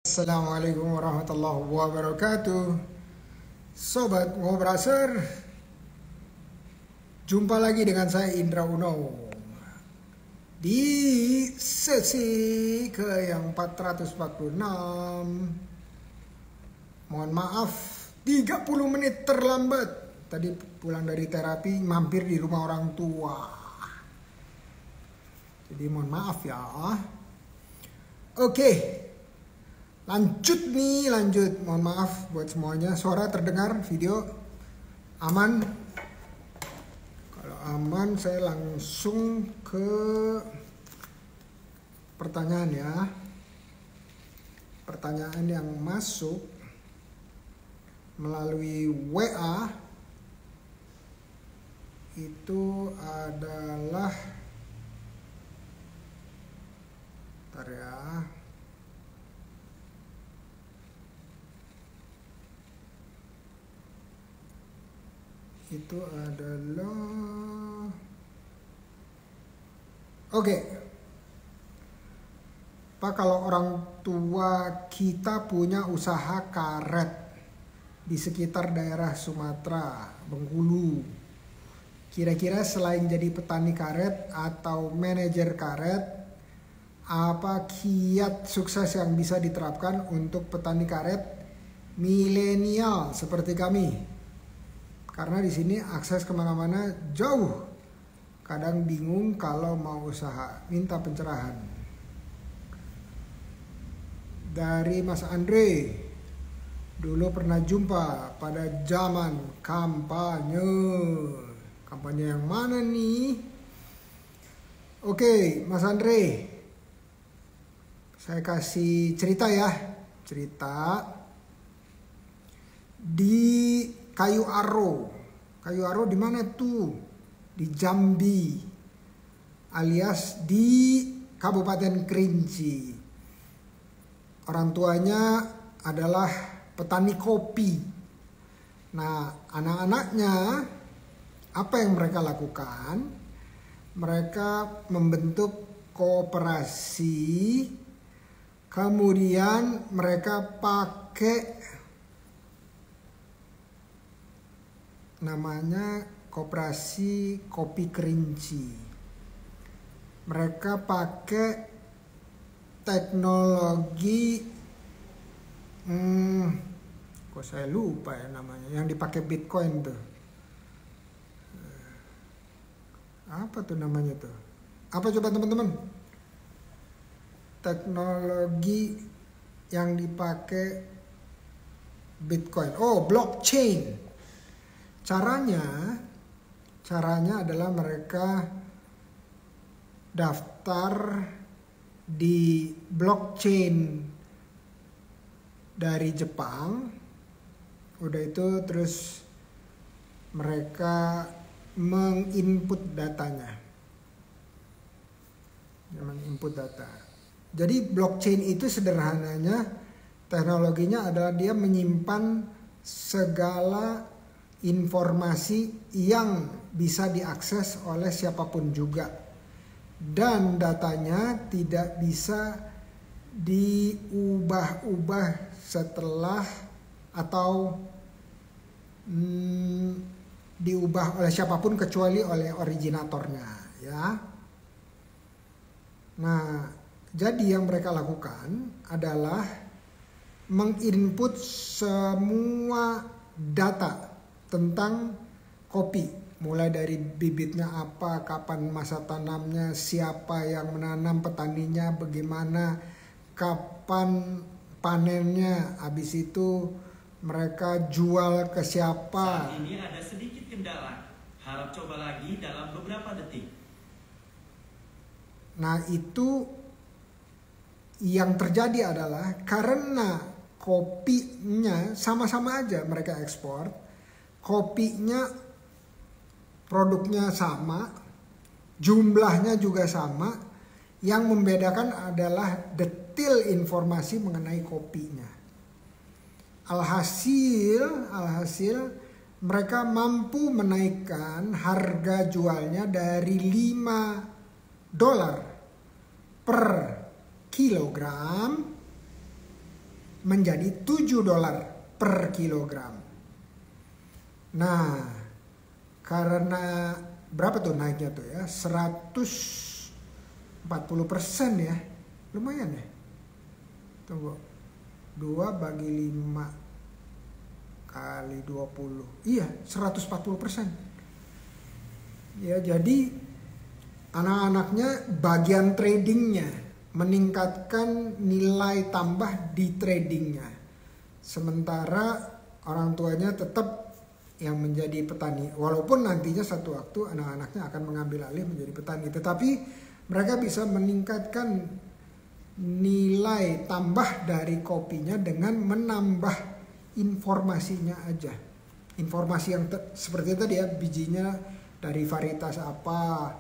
Assalamualaikum warahmatullahi wabarakatuh. Sobat Ngobraser, jumpa lagi dengan saya Indra Uno di sesi ke yang 446. Mohon maaf 30 menit terlambat. Tadi pulang dari terapi, mampir di rumah orang tua. Jadi mohon maaf ya. Oke. Lanjut. Mohon maaf buat semuanya. Suara terdengar, video aman. Kalau aman saya langsung ke pertanyaan ya. Pertanyaan yang masuk melalui WA itu adalah, bentar ya. Itu adalah oke. Pak, kalau orang tua kita punya usaha karet di sekitar daerah Sumatera, Bengkulu, kira-kira selain jadi petani karet atau manajer karet, apa kiat sukses yang bisa diterapkan untuk petani karet milenial seperti kami? Karena di sini akses kemana-mana jauh, kadang bingung kalau mau usaha, minta pencerahan. Dari Mas Andre, dulu pernah jumpa pada zaman kampanye. Kampanye yang mana nih? Oke, Mas Andre, saya kasih cerita ya. Cerita di Kayu Aro. Kayu Aro di mana tuh? Di Jambi, alias di Kabupaten Kerinci. Orang tuanya adalah petani kopi. Nah, anak-anaknya apa yang mereka lakukan? Mereka membentuk koperasi, kemudian mereka pakai namanya Koperasi Kopi Kerinci. Mereka pakai teknologi kok saya lupa ya namanya, yang dipakai Bitcoin tuh. Apa tuh namanya tuh? Apa coba teman-teman? Teknologi yang dipakai Bitcoin. Oh, blockchain. Caranya adalah mereka daftar di blockchain dari Jepang. Udah itu terus mereka menginput datanya. Menginput data. Jadi blockchain itu sederhananya teknologinya adalah dia menyimpan segala informasi yang bisa diakses oleh siapapun juga, dan datanya tidak bisa diubah-ubah setelah atau diubah oleh siapapun kecuali oleh originatornya ya. Nah, jadi yang mereka lakukan adalah menginput semua data tentang kopi, mulai dari bibitnya apa, kapan masa tanamnya, siapa yang menanam, petaninya bagaimana, kapan panennya, habis itu mereka jual ke siapa. Saat ini ada sedikit kendala, harap coba lagi dalam beberapa detik. Nah, itu yang terjadi adalah karena kopinya sama-sama aja mereka ekspor, kopinya produknya sama, jumlahnya juga sama, yang membedakan adalah detail informasi mengenai kopinya. Alhasil mereka mampu menaikkan harga jualnya dari $5 per kilogram menjadi $7 per kilogram. Nah, karena berapa tuh naiknya tuh ya? 140% ya. Lumayan ya. Tunggu. 2 bagi 5 kali 20. Iya, 140%. Ya, jadi anak-anaknya bagian tradingnya meningkatkan nilai tambah di tradingnya. Sementara orang tuanya tetap yang menjadi petani. Walaupun nantinya satu waktu anak-anaknya akan mengambil alih menjadi petani. Tetapi mereka bisa meningkatkan nilai tambah dari kopinya dengan menambah informasinya aja. Informasi yang seperti tadi ya, bijinya dari varietas apa,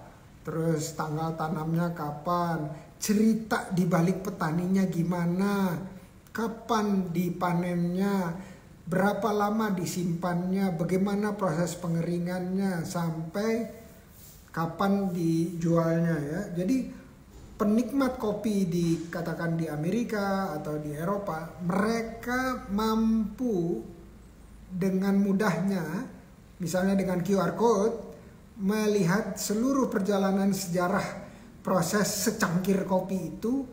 terus tanggal tanamnya kapan, cerita di balik petaninya gimana, kapan dipanennya, berapa lama disimpannya, bagaimana proses pengeringannya, sampai kapan dijualnya ya. Jadi penikmat kopi dikatakan di Amerika atau di Eropa, mereka mampu dengan mudahnya, misalnya dengan QR code, melihat seluruh perjalanan sejarah proses secangkir kopi itu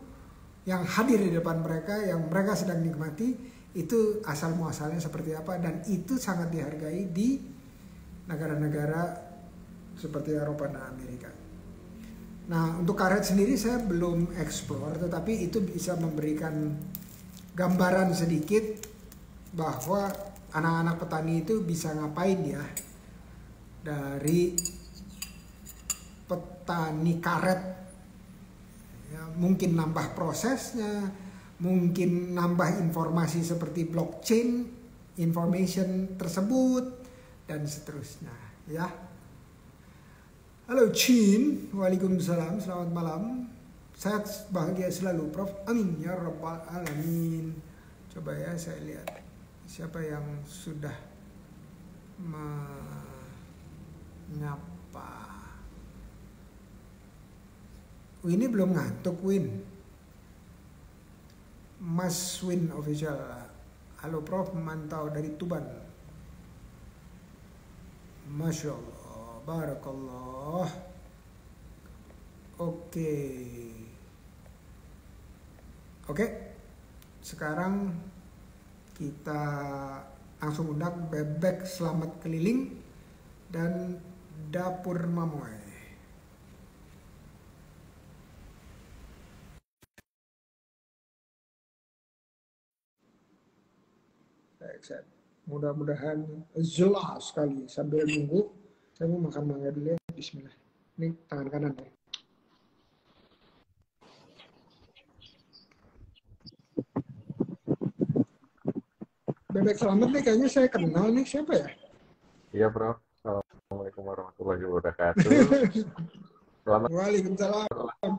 yang hadir di depan mereka, yang mereka sedang nikmati, itu asal muasalnya seperti apa, dan itu sangat dihargai di negara-negara seperti Eropa dan Amerika. Nah, untuk karet sendiri saya belum explore, tetapi itu bisa memberikan gambaran sedikit bahwa anak-anak petani itu bisa ngapain ya dari petani karet. Ya, mungkin nambah prosesnya, mungkin nambah informasi seperti blockchain information tersebut, dan seterusnya ya. Halo Chin, waalaikumsalam, selamat malam. Sehat bahagia selalu Prof. Amin ya rabbal alamin. Coba ya saya lihat siapa yang sudah menyapa. Ini belum ngantuk Win. Mas Win official. Halo Prof, memantau dari Tuban. Masya Allah, barakallah. Oke. Sekarang kita langsung undang Bebek Selamat Keliling dan Dapur Mamoy. Mudah-mudahan jelas sekali. Sambil nunggu, saya mau makan mangga dulu ya. Bismillah. Ini tangan kanan ya. Bebek Selamat nih kayaknya saya kenal nih. Siapa ya? Iya bro. Assalamualaikum warahmatullahi wabarakatuh. Selamat. Waalaikumsalam.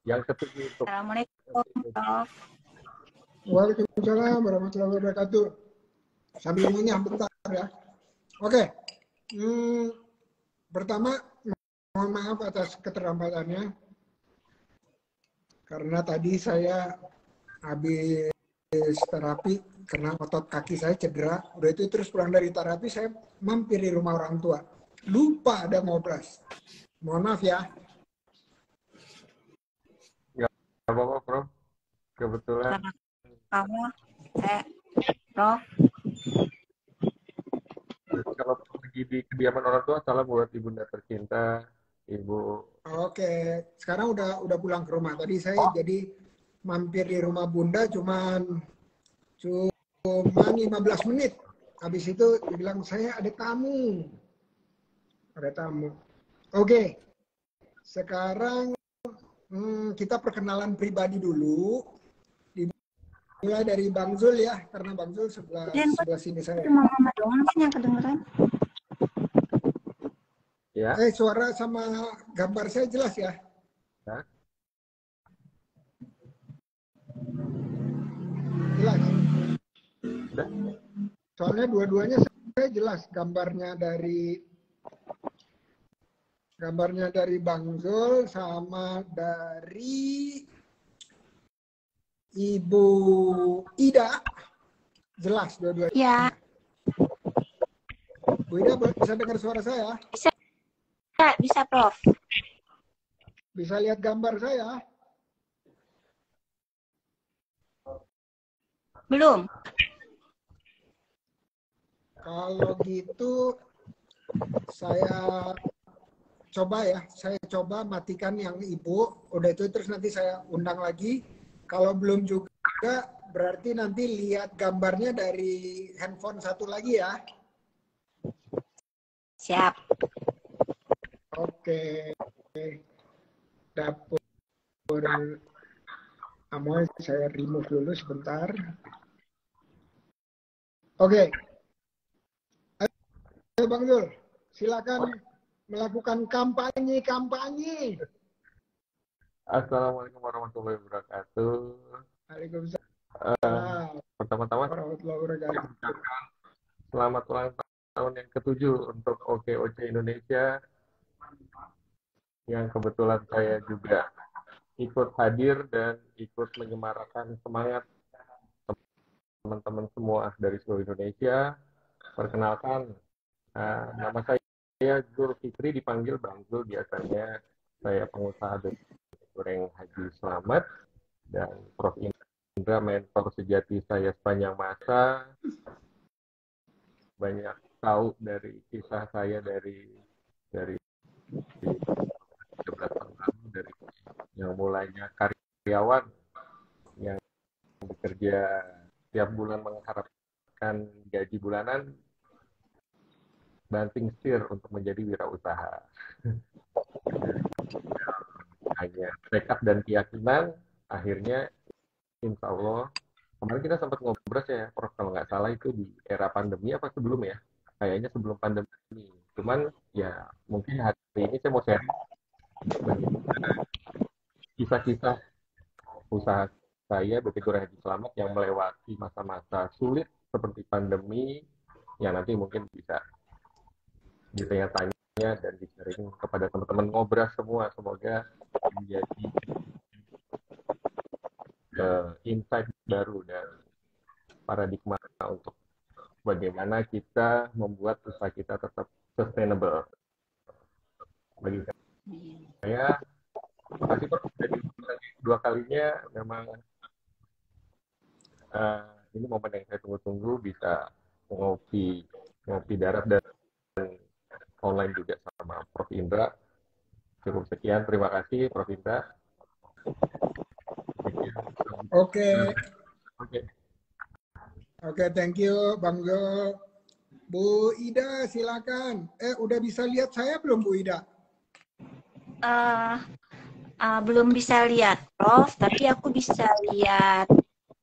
Yang ketiga untuk Assalamualaikum Prof. Waalaikumsalam warahmatullahi wabarakatuh. Sambil ngunyah bentar ya. Oke. Pertama, mohon maaf atas keterlambatannya. Karena tadi saya habis terapi karena otot kaki saya cedera. Udah itu terus pulang dari terapi saya mampir di rumah orang tua. Lupa ada ngobras. Mohon maaf ya. Nggak apa-apa bro. Kebetulan Kamu, Prof. kalau pergi di kediaman orang tua, salam buat ibunda tercinta, ibu. Oke, sekarang udah pulang ke rumah. Tadi saya jadi mampir di rumah bunda cuman 15 menit. Habis itu dibilang saya ada tamu. Ada tamu. Oke, sekarang kita perkenalan pribadi dulu. Mulai dari Bang Zul ya, karena Bang Zul sebelah sini saya. Cuma mama doang kan yang kedengeran. Ya. Suara sama gambar saya jelas ya? Ya. Jelas. Udah. Soalnya dua-duanya saya jelas gambarnya dari Bang Zul sama dari Ibu Ida. Jelas dua-duanya. Ya, Bu Ida bisa dengar suara saya? bisa Prof. Bisa lihat gambar saya? Belum. Kalau gitu saya coba matikan yang Ibu. Udah itu terus nanti saya undang lagi. Kalau belum juga berarti nanti lihat gambarnya dari handphone satu lagi ya. Siap. Oke. Dapur Amoy saya remove dulu sebentar. Oke. Ayo Bang Zul, silakan melakukan kampanye. Assalamualaikum warahmatullahi wabarakatuh. Waalaikumsalam Pertama-tama warahmatullahi wabarakatuh. selamat ulang tahun yang ke-7 untuk OKOC Indonesia, yang kebetulan saya juga ikut hadir dan ikut menyemarakan semangat teman-teman semua dari seluruh Indonesia. Perkenalkan, nama saya Zul Fikri, dipanggil Bang Zul biasanya. Saya pengusaha goreng Haji Slamet, dan Prof. Indra mentor sejati saya sepanjang masa. Banyak tahu dari kisah saya dari 13 tahun lalu, dari yang mulainya karyawan yang bekerja tiap bulan mengharapkan gaji bulanan, banting setir untuk menjadi wirausaha. Hanya tekad dan keyakinan, akhirnya insya Allah, kemarin kita sempat ngobrol ya Prof, kalau nggak salah itu di era pandemi apa sebelum ya? Kayaknya sebelum pandemi. Cuman ya mungkin hari ini saya mau sharing bagaimana kisah-kisah usaha saya BP Goreng Haji Slamet yang melewati masa-masa sulit seperti pandemi, yang nanti mungkin bisa ditanya-tanya dan di-sharing kepada teman-teman ngobras semua. Semoga menjadi insight baru dan paradigma untuk bagaimana kita membuat usaha kita tetap sustainable. Bagi saya, makasih Prof. Jadi dua kalinya memang ini momen yang saya tunggu-tunggu, bisa ngopi darat dan online juga sama Prof. Indra. Cukup sekian, terima kasih Prof. Indra. Oke, thank you Bang Zul. Bu Ida silakan. Udah bisa lihat saya belum Bu Ida? Belum bisa lihat Prof, tapi aku bisa lihat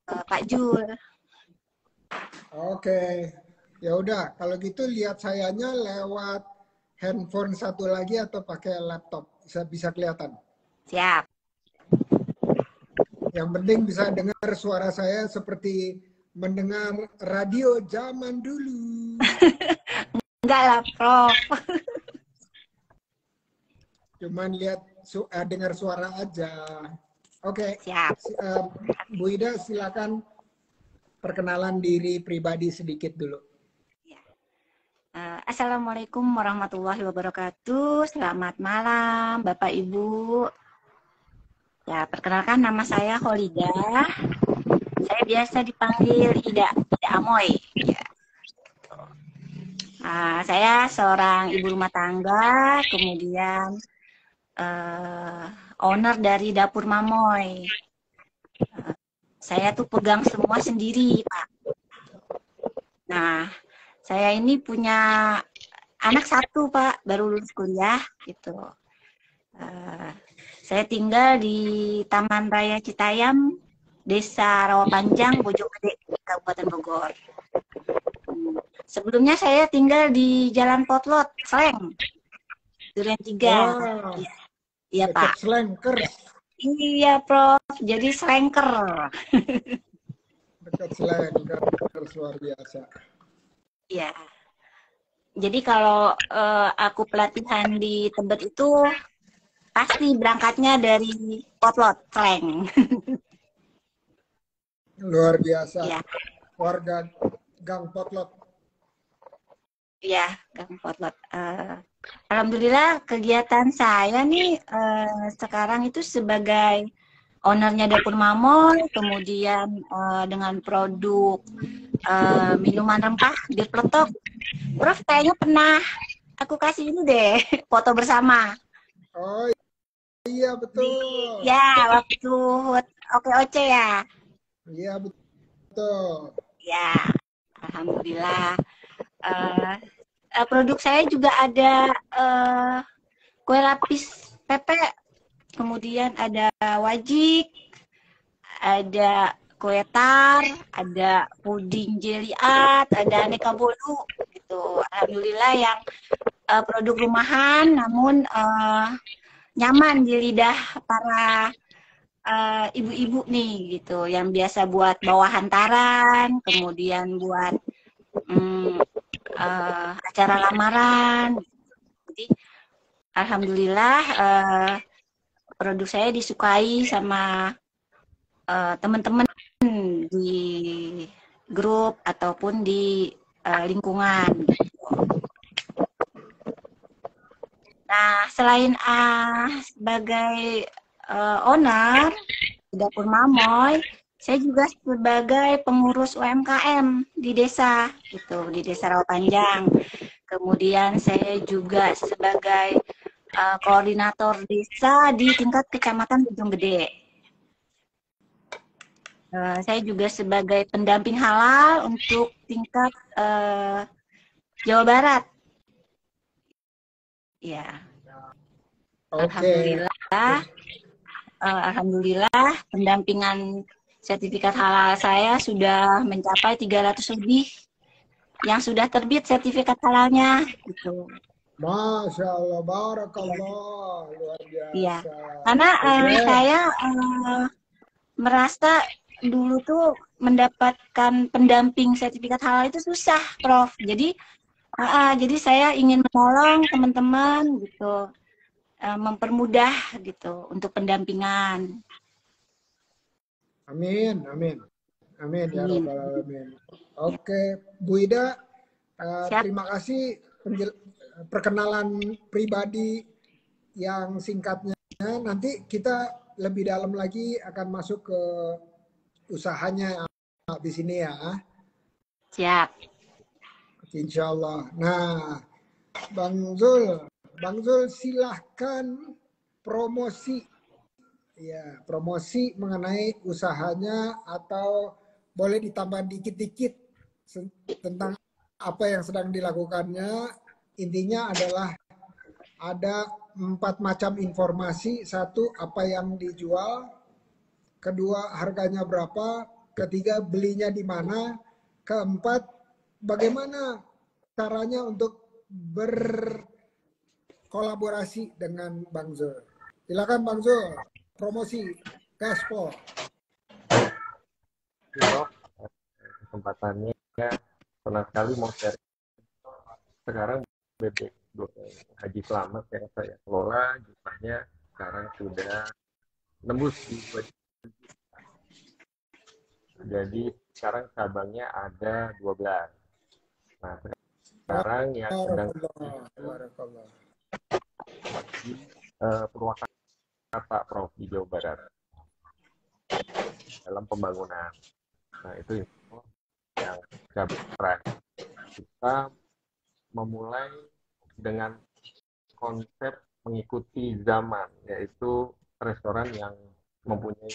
Pak Jul. Oke. Ya udah, kalau gitu lihat sayanya lewat handphone satu lagi atau pakai laptop. Bisa kelihatan. Siap. Yang penting bisa dengar suara saya seperti mendengar radio zaman dulu. Enggak lah, Prof. Cuman lihat dengar suara aja. Oke. Siap. Bu Ida silakan perkenalan diri pribadi sedikit dulu. Assalamualaikum warahmatullahi wabarakatuh. Selamat malam, Bapak Ibu. Ya, perkenalkan nama saya Kholidah. Saya biasa dipanggil Ida Amoy. Ya. Saya seorang ibu rumah tangga, kemudian owner dari Dapur Mamoy. Saya tuh pegang semua sendiri, Pak. Nah, saya ini punya anak satu, Pak, baru lulus kuliah, gitu. Saya tinggal di Taman Raya Citayam, Desa Rawapanjang, Bojonggede, Kabupaten Bogor. Sebelumnya saya tinggal di Jalan Potlot, Sleng, Duren 3. Wow. Iya, Pak. Slengker. Iya, Prof. Jadi slengker. Dekat slengker, luar biasa. Iya. Jadi kalau aku pelatihan di Tebet itu pasti berangkatnya dari Potlot, Sleng. Luar biasa. Iya. warga Gang Potlot. Ya, Gang Potlot. Alhamdulillah kegiatan saya nih sekarang itu sebagai ownernya Dapur Mamol, kemudian dengan produk minuman rempah bir peletok. Prof, kayaknya pernah aku kasih ini deh, foto bersama. Oh iya betul. Ya, waktu OKOC ya. Iya betul. Ya, alhamdulillah. Produk saya juga ada kue lapis pepek, kemudian ada wajik, ada kue tar, ada puding jelly art, ada aneka bolu gitu. Alhamdulillah yang produk rumahan namun nyaman di lidah para ibu-ibu nih gitu, yang biasa buat bawa hantaran, kemudian buat acara lamaran. Jadi alhamdulillah produk saya disukai sama teman-teman di grup ataupun di lingkungan. Nah, selain sebagai owner di Dapur Mamoy, saya juga sebagai pengurus UMKM di desa, gitu, di Desa Rawapanjang. Kemudian saya juga sebagai koordinator desa di tingkat Kecamatan Bojonggede. Saya juga sebagai pendamping halal untuk tingkat Jawa Barat. Ya. Oke. Alhamdulillah pendampingan sertifikat halal saya sudah mencapai 300 lebih yang sudah terbit sertifikat halalnya gitu. Masya Allah, barakallah, luar biasa. Iya, karena saya merasa dulu tuh mendapatkan pendamping sertifikat halal itu susah, Prof. Jadi saya ingin menolong teman-teman gitu, mempermudah gitu untuk pendampingan. Amin, amin, amin ya rabbal alamin. Oke, Bu Ida, terima kasih perkenalan pribadi yang singkatnya. Nanti kita lebih dalam lagi akan masuk ke usahanya di sini ya. Siap. Insya Allah. Nah, Bang Zul silahkan promosi. Ya, promosi mengenai usahanya atau boleh ditambah dikit-dikit tentang apa yang sedang dilakukannya. Intinya adalah ada 4 macam informasi. 1, apa yang dijual. 2, harganya berapa. 3, belinya di mana. 4, bagaimana caranya untuk berkolaborasi dengan Bang Zul. Silakan Bang Zul, promosi, gaspol. Kesempatannya senang sekali mau share. Sekarang bebek Haji Selamat yang saya kelola jumlahnya sekarang sudah nembus di 2 juta. Jadi sekarang cabangnya ada 12. Nah, sekarang yang sedang di Purwakarta, Prof, di Jawa Barat dalam pembangunan. Nah, itu yang terakhir. Kita memulai dengan konsep mengikuti zaman, yaitu restoran yang mempunyai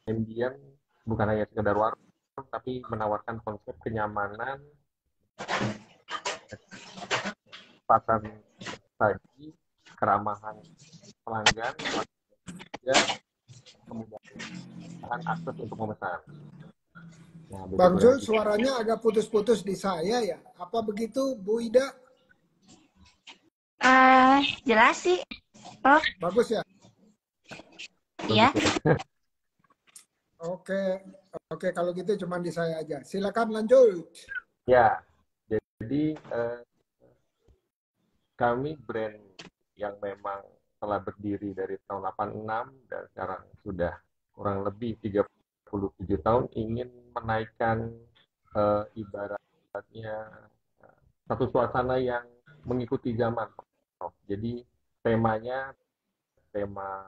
ambient bukan hanya sekedar warung, tapi menawarkan konsep kenyamanan, kesempatan saji, keramahan pelanggan, dan kemudahan akses untuk memesan. Nah, Bang Zul, suaranya agak putus-putus di saya ya. Apa begitu, Bu Ida? Jelas sih, Prof. Bagus ya? Iya. Oke, kalau gitu cuma di saya aja. Silakan lanjut. Ya, jadi kami brand yang memang telah berdiri dari tahun 86 dan sekarang sudah kurang lebih 37 tahun ingin menaikkan ibaratnya satu suasana yang mengikuti zaman. Jadi temanya tema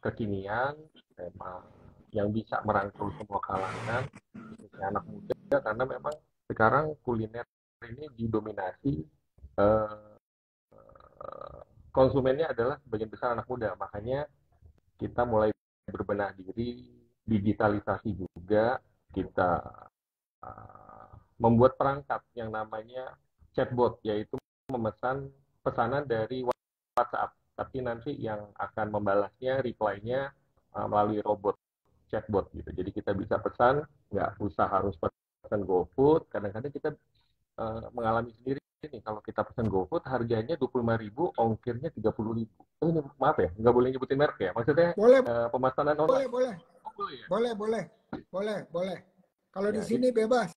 kekinian, tema yang bisa merangkul semua kalangan, khususnya anak muda, karena memang sekarang kuliner ini didominasi eh, konsumennya adalah sebagian besar anak muda. Makanya kita mulai berbenah diri, digitalisasi juga, kita membuat perangkat yang namanya chatbot, yaitu memesan pesanan dari WhatsApp, tapi nanti yang akan membalasnya, reply-nya melalui robot chatbot gitu. Jadi kita bisa pesan, nggak usah harus pesan GoFood. Kadang-kadang kita mengalami sendiri nih, kalau kita pesan GoFood harganya 25.000, ongkirnya 30.000. Oh, ini maaf ya, nggak boleh nyebutin merek ya. Maksudnya Boleh, pemesanan boleh, online. boleh, Oh, boleh ya? boleh. Kalau di Ya, sini bebas.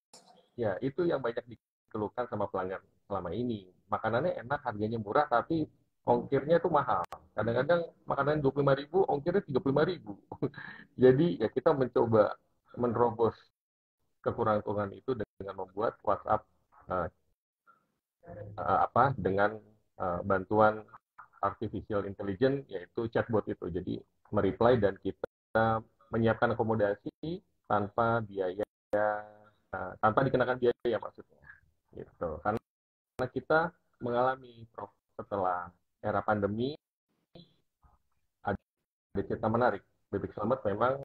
ya, itu yang banyak dikeluhkan sama pelanggan selama ini. Makanannya enak, harganya murah, tapi ongkirnya tuh mahal. Kadang-kadang makanan 25.000, ongkirnya 35.000. Jadi ya kita mencoba menerobos kekurangan itu dengan membuat WhatsApp uh, dengan bantuan artificial intelligence, yaitu chatbot itu. Jadi mereply dan kita menyiapkan akomodasi tanpa biaya, tanpa dikenakan biaya maksudnya. Gitu. Karena kita mengalami setelah era pandemi ada cerita menarik. Bebek Selamat memang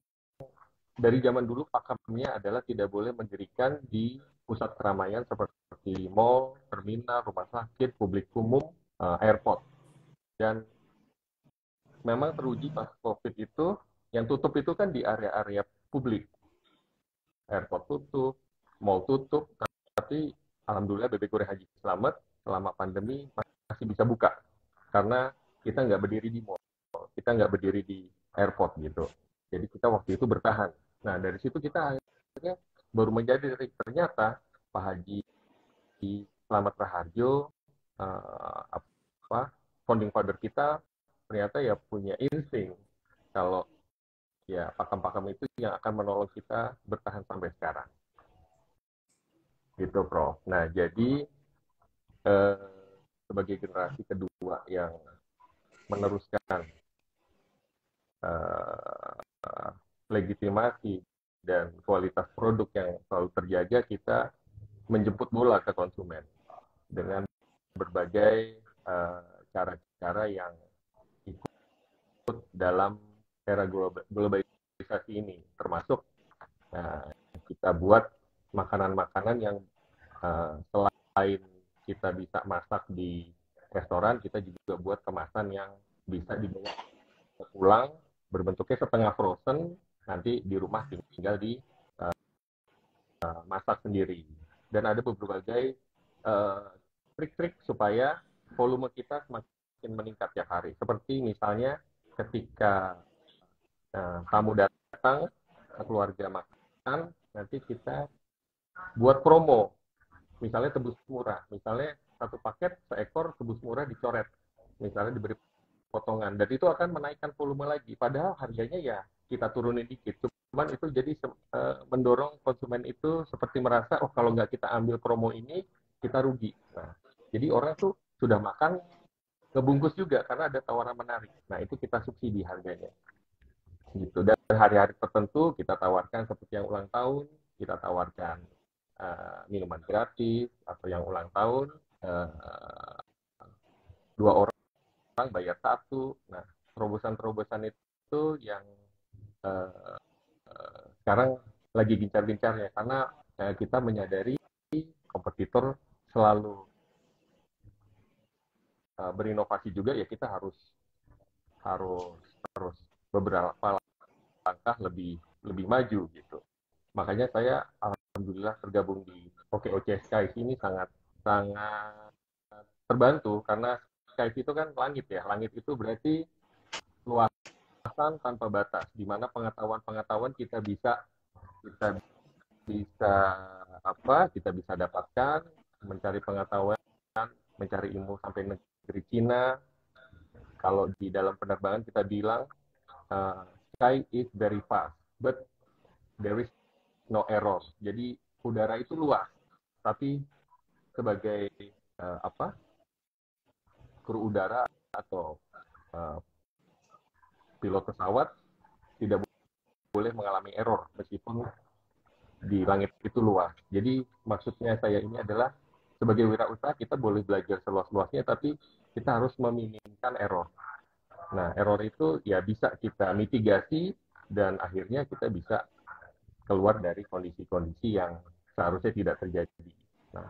dari zaman dulu pakemnya adalah tidak boleh mendirikan di pusat keramaian seperti mall, terminal, rumah sakit, publik umum, airport. Dan memang teruji pas COVID itu, yang tutup itu kan di area-area publik. Airport tutup, mall tutup, tapi alhamdulillah Bebek Goreng Haji Selamat selama pandemi masih bisa buka. Karena kita nggak berdiri di mall, kita nggak berdiri di airport gitu. Jadi kita waktu itu bertahan. Nah, dari situ kita akhirnya baru menjadi, ternyata Pak Haji Selamat Raharjo, founding father kita, ternyata ya punya insting kalau ya pakem-pakem itu yang akan menolong kita bertahan sampai sekarang. Gitu, Prof. Nah, jadi sebagai generasi kedua yang meneruskan legitimasi dan kualitas produk yang selalu terjaga, kita menjemput bola ke konsumen dengan berbagai cara-cara yang ikut dalam era globalisasi ini, termasuk kita buat makanan-makanan yang selain kita bisa masak di restoran, kita juga buat kemasan yang bisa dibawa pulang, berbentuknya setengah frozen, nanti di rumah tinggal di masak sendiri. Dan ada berbagai trik-trik supaya volume kita semakin meningkat tiap hari. Seperti misalnya ketika tamu datang, keluarga makan, nanti kita buat promo. Misalnya tebus murah. Misalnya satu paket seekor tebus murah dicoret. Misalnya diberi potongan. Dan itu akan menaikkan volume lagi. Padahal harganya ya kita turunin dikit. Cuman itu jadi mendorong konsumen itu seperti merasa, oh kalau nggak kita ambil promo ini, kita rugi. Nah, jadi orang tuh sudah makan, ngebungkus juga karena ada tawaran menarik. Nah, itu kita subsidi harganya. Gitu. Dan hari-hari tertentu kita tawarkan seperti yang ulang tahun, kita tawarkan minuman gratis, atau yang ulang tahun 2 orang bayar 1. Nah, terobosan-terobosan itu yang sekarang lagi gencar-gencarnya, karena kita menyadari kompetitor selalu berinovasi juga, ya kita harus beberapa langkah lebih maju gitu. Makanya saya alhamdulillah tergabung di OKOC Skies ini sangat terbantu, karena Skies itu kan langit ya. Langit itu berarti luasan tanpa batas, di mana pengetahuan kita bisa dapatkan, mencari pengetahuan, mencari ilmu sampai negeri Cina. Kalau di dalam penerbangan kita bilang sky is very fast, but there is no error. Jadi udara itu luas, tapi sebagai kru udara atau uh, pilot pesawat tidak boleh mengalami error meskipun di langit itu luas. Jadi maksudnya saya ini adalah sebagai wirausaha kita boleh belajar seluas-luasnya, tapi kita harus meminimkan error. Nah, error itu ya bisa kita mitigasi dan akhirnya kita bisa keluar dari kondisi-kondisi yang seharusnya tidak terjadi. Nah,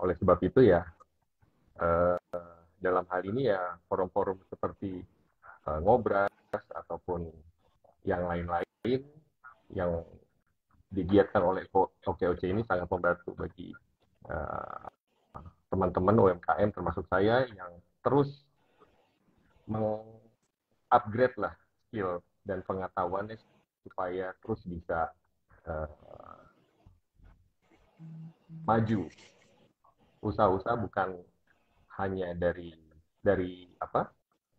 oleh sebab itu ya dalam hal ini ya forum-forum seperti Ngobras ataupun yang lain-lain yang digiatkan oleh OKOC ini sangat membantu bagi teman-teman UMKM termasuk saya yang terus meng-upgrade lah skill dan pengetahuannya supaya terus bisa maju. Usaha-usaha bukan hanya dari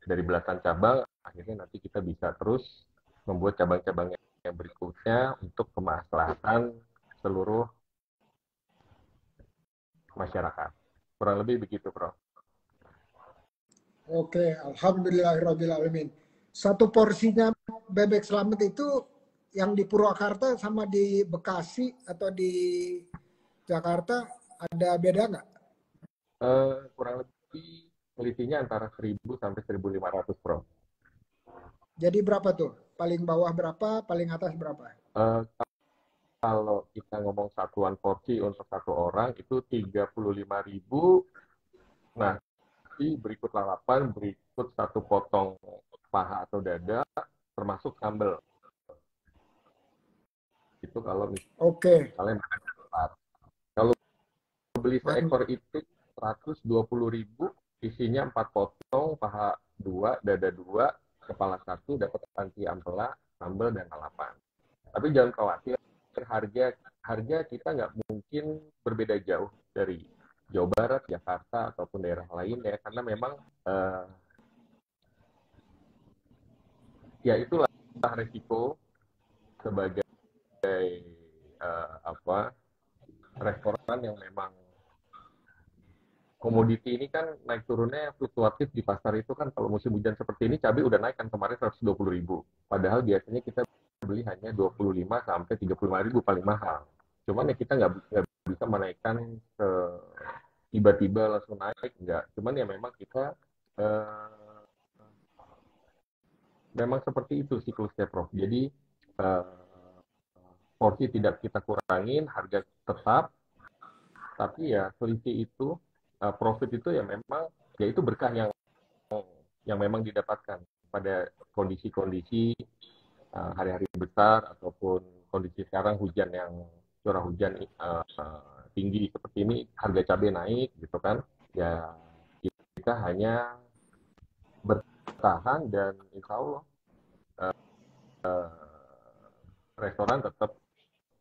belasan cabang, akhirnya nanti kita bisa terus membuat cabang-cabang yang berikutnya untuk kemaslahatan seluruh masyarakat. Kurang lebih begitu, Prof. Oke, alhamdulillahirrahmanirrahim. Satu porsinya bebek selamat itu yang di Purwakarta sama di Bekasi atau di Jakarta ada beda nggak? Kurang lebih selisihnya antara 1.000 sampai 1.500, Prof. Jadi berapa tuh? Paling bawah berapa, paling atas berapa? Kalau kita ngomong satuan porsi untuk satu orang itu 35.000. Nah, berikut lalapan, berikut satu potong paha atau dada, termasuk sambal. Itu kalau misalnya kalau beli seekor itu 120.000, isinya 4 potong, paha 2, dada 2, kepala 1, dapat panci ampela, sambal dan lalapan. Tapi jangan khawatir, harga kita nggak mungkin berbeda jauh dari Jawa Barat, Jakarta ataupun daerah lain ya, karena memang ya itulah resiko sebagai restoran yang memang komoditi ini kan naik turunnya fluktuatif di pasar itu kan. Kalau musim hujan seperti ini cabai udah naik kan kemarin 120.000, padahal biasanya kita beli hanya 25 sampai 35.000 paling mahal. Cuman ya kita nggak bisa menaikkan tiba-tiba langsung naik, enggak. Cuman ya memang kita memang seperti itu siklusnya, Prof. Jadi porsi tidak kita kurangin, harga tetap, tapi ya selisih itu profit itu ya memang ya itu berkah yang memang didapatkan pada kondisi-kondisi hari-hari besar ataupun kondisi sekarang hujan yang curah hujan tinggi seperti ini, harga cabai naik gitu kan, ya kita hanya bertahan dan insya Allah restoran tetap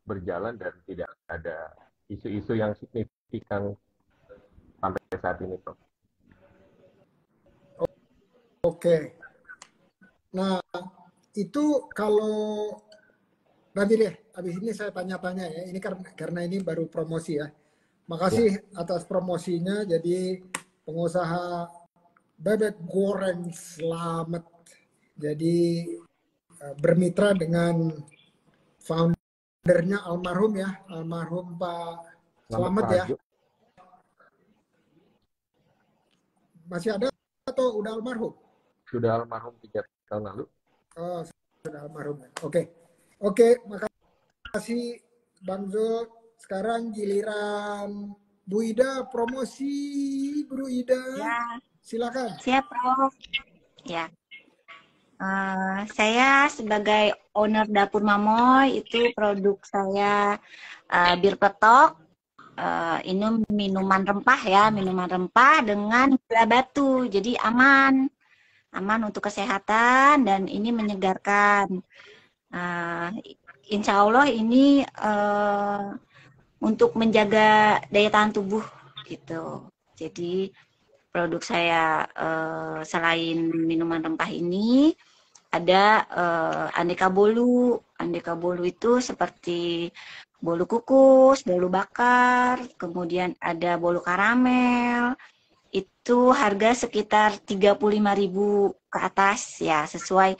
berjalan dan tidak ada isu-isu yang signifikan sampai saat ini, Prof. Oke. Nah, itu kalau nanti deh, habis ini saya tanya-tanya ya. Ini karena ini baru promosi ya. Makasih atas promosinya. Jadi pengusaha bebek goreng selamat. Jadi bermitra dengan foundernya almarhum ya, almarhum Pak Selamat ya. Masih ada atau udah almarhum? Sudah almarhum 3 tahun lalu. Oh, sudah almarhum. Oke, makasih Bang Zul. Sekarang giliran Bu Ida promosi, Bu Ida. Ya. Silakan. Siap, Prof. Ya. Saya sebagai owner Dapur Mamoy, itu produk saya bir petok, ini minuman rempah ya, minuman rempah dengan gula batu, jadi aman untuk kesehatan dan ini menyegarkan. Insya Allah ini untuk menjaga daya tahan tubuh gitu. Jadi produk saya selain minuman rempah ini ada aneka bolu. Aneka bolu itu seperti bolu kukus, bolu bakar, kemudian ada bolu karamel. Itu harga sekitar 35.000 ke atas ya, sesuai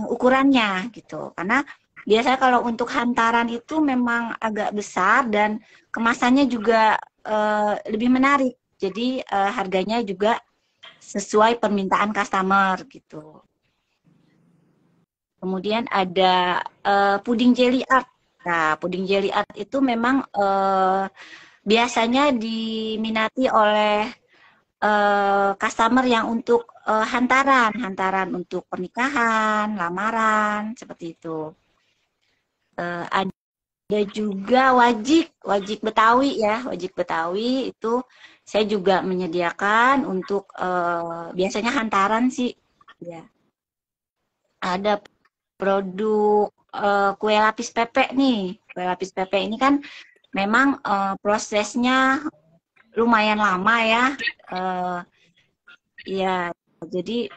ukurannya gitu. Karena biasanya kalau untuk hantaran itu memang agak besar dan kemasannya juga lebih menarik. Jadi harganya juga sesuai permintaan customer gitu. Kemudian ada puding jelly art. Nah, puding jelly art itu memang biasanya diminati oleh customer yang untuk hantaran untuk pernikahan, lamaran, seperti itu. Ada juga wajik Betawi ya, wajik Betawi itu saya juga menyediakan untuk biasanya hantaran sih, ya. Ada produk kue lapis pepek nih, kue lapis pepek ini kan memang prosesnya lumayan lama ya, ya jadi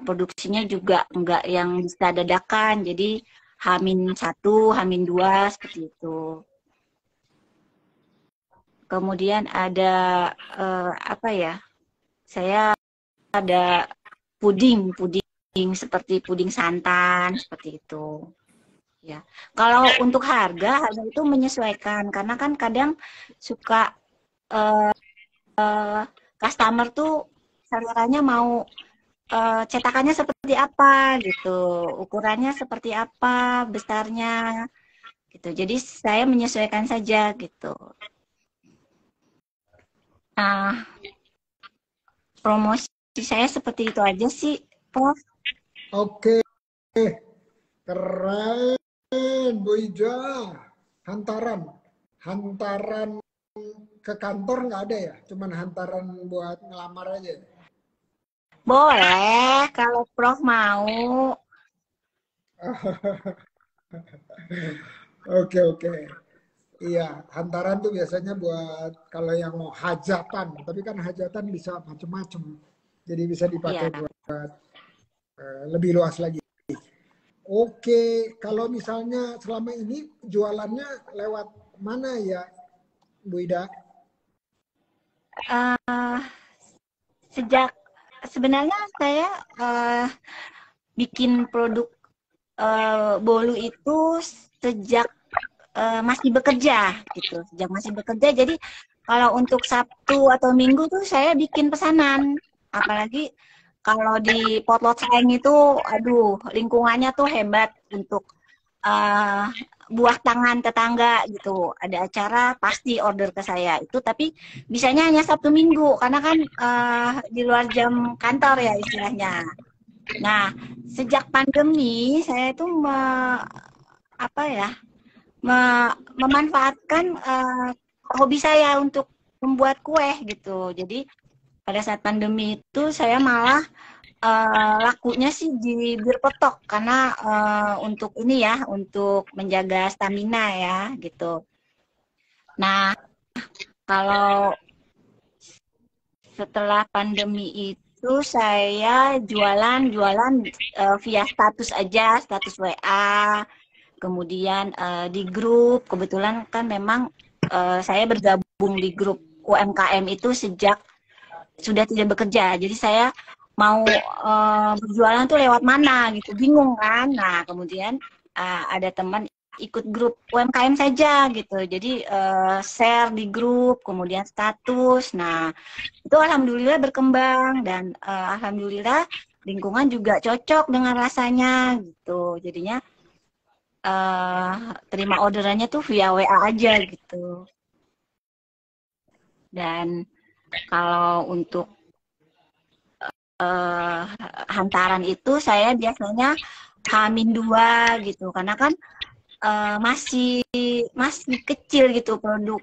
produksinya juga enggak yang bisa dadakan, jadi H-1, H-2 seperti itu. Kemudian ada apa ya? Saya ada puding seperti puding santan seperti itu. Ya. Kalau untuk harga itu menyesuaikan karena kan kadang suka customer tuh seleranya mau cetakannya seperti apa gitu, ukurannya seperti apa, besarnya gitu. Jadi saya menyesuaikan saja gitu. Nah, promosi saya seperti itu aja sih, Prof. Oke, keren Bu Ija. Hantaran ke kantor nggak ada ya? Cuman hantaran buat ngelamar aja. Boleh, kalau Prof mau. Oke. Iya, hantaran tuh biasanya buat kalau yang mau hajatan. Tapi kan hajatan bisa macam-macam. Jadi bisa dipakai Iya. buat lebih luas lagi. Oke, kalau misalnya selama ini jualannya lewat mana ya, Bu Ida? Sejak sebenarnya saya bikin produk bolu itu sejak masih bekerja gitu. Sejak masih bekerja, jadi kalau untuk Sabtu atau Minggu tuh saya bikin pesanan. Apalagi kalau di Potlot Seng itu, aduh, lingkungannya tuh hebat untuk buah tangan tetangga gitu. Ada acara pasti order ke saya itu, tapi bisanya hanya Sabtu Minggu karena kan di luar jam kantor ya istilahnya. Nah, sejak pandemi saya itu memanfaatkan hobi saya untuk membuat kue gitu. Jadi pada saat pandemi itu saya malah lakunya sih di bir petok karena untuk ini ya, untuk menjaga stamina ya gitu. Nah, kalau setelah pandemi itu saya jualan via status aja, status WA. Kemudian di grup, kebetulan kan memang saya bergabung di grup UMKM itu sejak sudah tidak bekerja. Jadi saya mau berjualan tuh lewat mana gitu, bingung kan. Nah, kemudian ada teman ikut grup UMKM saja gitu. Jadi share di grup, kemudian status. Nah, itu alhamdulillah berkembang dan alhamdulillah lingkungan juga cocok dengan rasanya gitu. Jadinya terima orderannya tuh via WA aja gitu. Dan kalau untuk hantaran itu saya biasanya H-2 gitu karena kan masih kecil gitu produk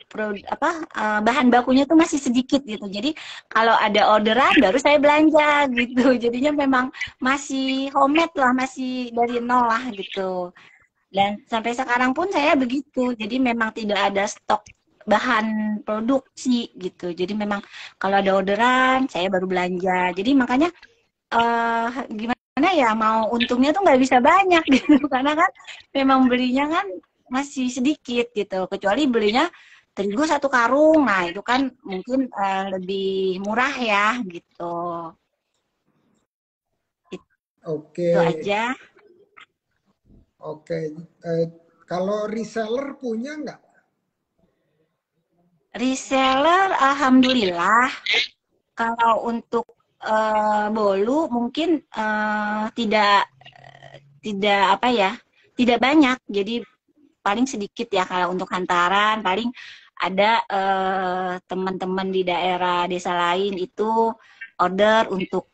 bahan bakunya tuh masih sedikit gitu. Jadi kalau ada orderan baru saya belanja gitu. Jadinya memang masih homemade lah, masih dari nol lah gitu. Dan sampai sekarang pun saya begitu. Jadi memang tidak ada stok bahan produksi gitu. Jadi memang kalau ada orderan saya baru belanja. Jadi makanya gimana ya, mau untungnya tuh nggak bisa banyak gitu karena kan memang belinya kan masih sedikit gitu. Kecuali belinya terigu 1 karung, nah itu kan mungkin lebih murah ya gitu. Oke, Itu aja. oke. Kalau reseller punya nggak? Reseller, alhamdulillah. Kalau untuk bolu mungkin tidak apa ya, tidak banyak. Jadi paling sedikit ya kalau untuk hantaran. Paling ada teman-teman di daerah desa lain itu order untuk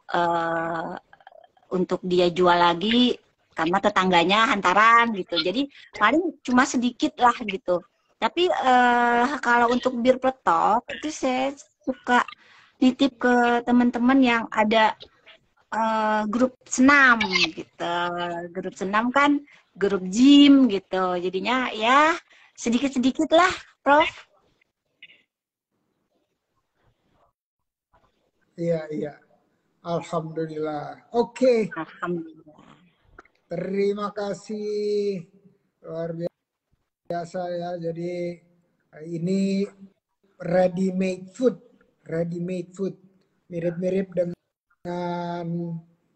dia jual lagi karena tetangganya hantaran gitu. Jadi paling cuma sedikit lah gitu. Tapi kalau untuk bir peletok itu saya suka nitip ke teman-teman yang ada grup senam gitu. Grup senam kan grup gym gitu. Jadinya ya sedikit-sedikit lah, Prof. Iya, iya. Alhamdulillah. Oke, Alhamdulillah. terima kasih. Luar biasa ya. Jadi ini ready made food. Ready made food. Mirip-mirip dengan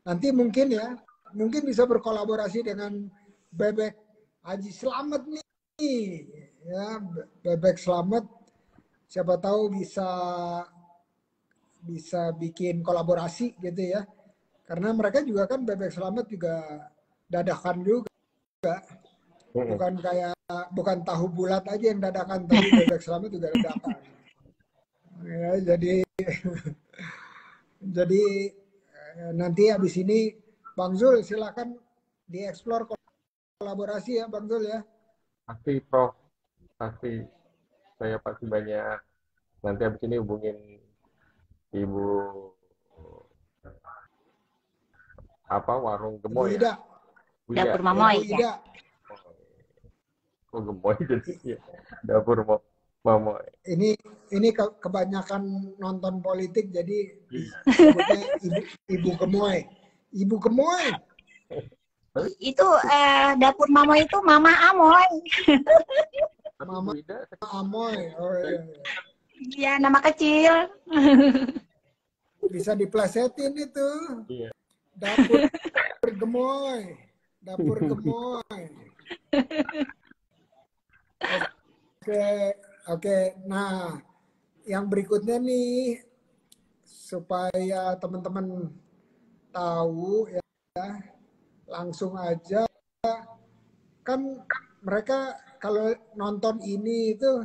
nanti mungkin ya, mungkin bisa berkolaborasi dengan Bebek Haji Slamet nih. Ya, Bebek Slamet siapa tahu bisa bisa bikin kolaborasi gitu ya. Karena mereka juga kan Bebek Slamet juga dadakan juga, bukan kayak bukan tahu bulat aja yang dadakan, tapi Bebek Slamet juga dadakan. Ya, jadi nanti habis ini Bang Zul silakan dieksplor kolaborasi ya Bang Zul ya. Pasti Prof, pasti saya pasti banyak. Nanti habis ini hubungin Ibu apa warung Ibu Gemoy ya? Ida, Bu Ida. Dapur Ibu Mamoy ya. Ida. Oh, Gemoy jadi ya. Dapur Mamoy. Ini kebanyakan nonton politik jadi Iya. disebutnya Ibu Gemoy. Ibu Gemoy. Itu dapur Mamoy itu Mama Amoy. Tapi Mama Bu Ida Amoy. Oh, iya. Iya, nama kecil. Bisa diplesetin itu. iya. Dapur Gemoy. Dapur Gemoy. Oke, oke. Nah, yang berikutnya nih supaya teman-teman tahu ya, langsung aja kan mereka kalau nonton ini itu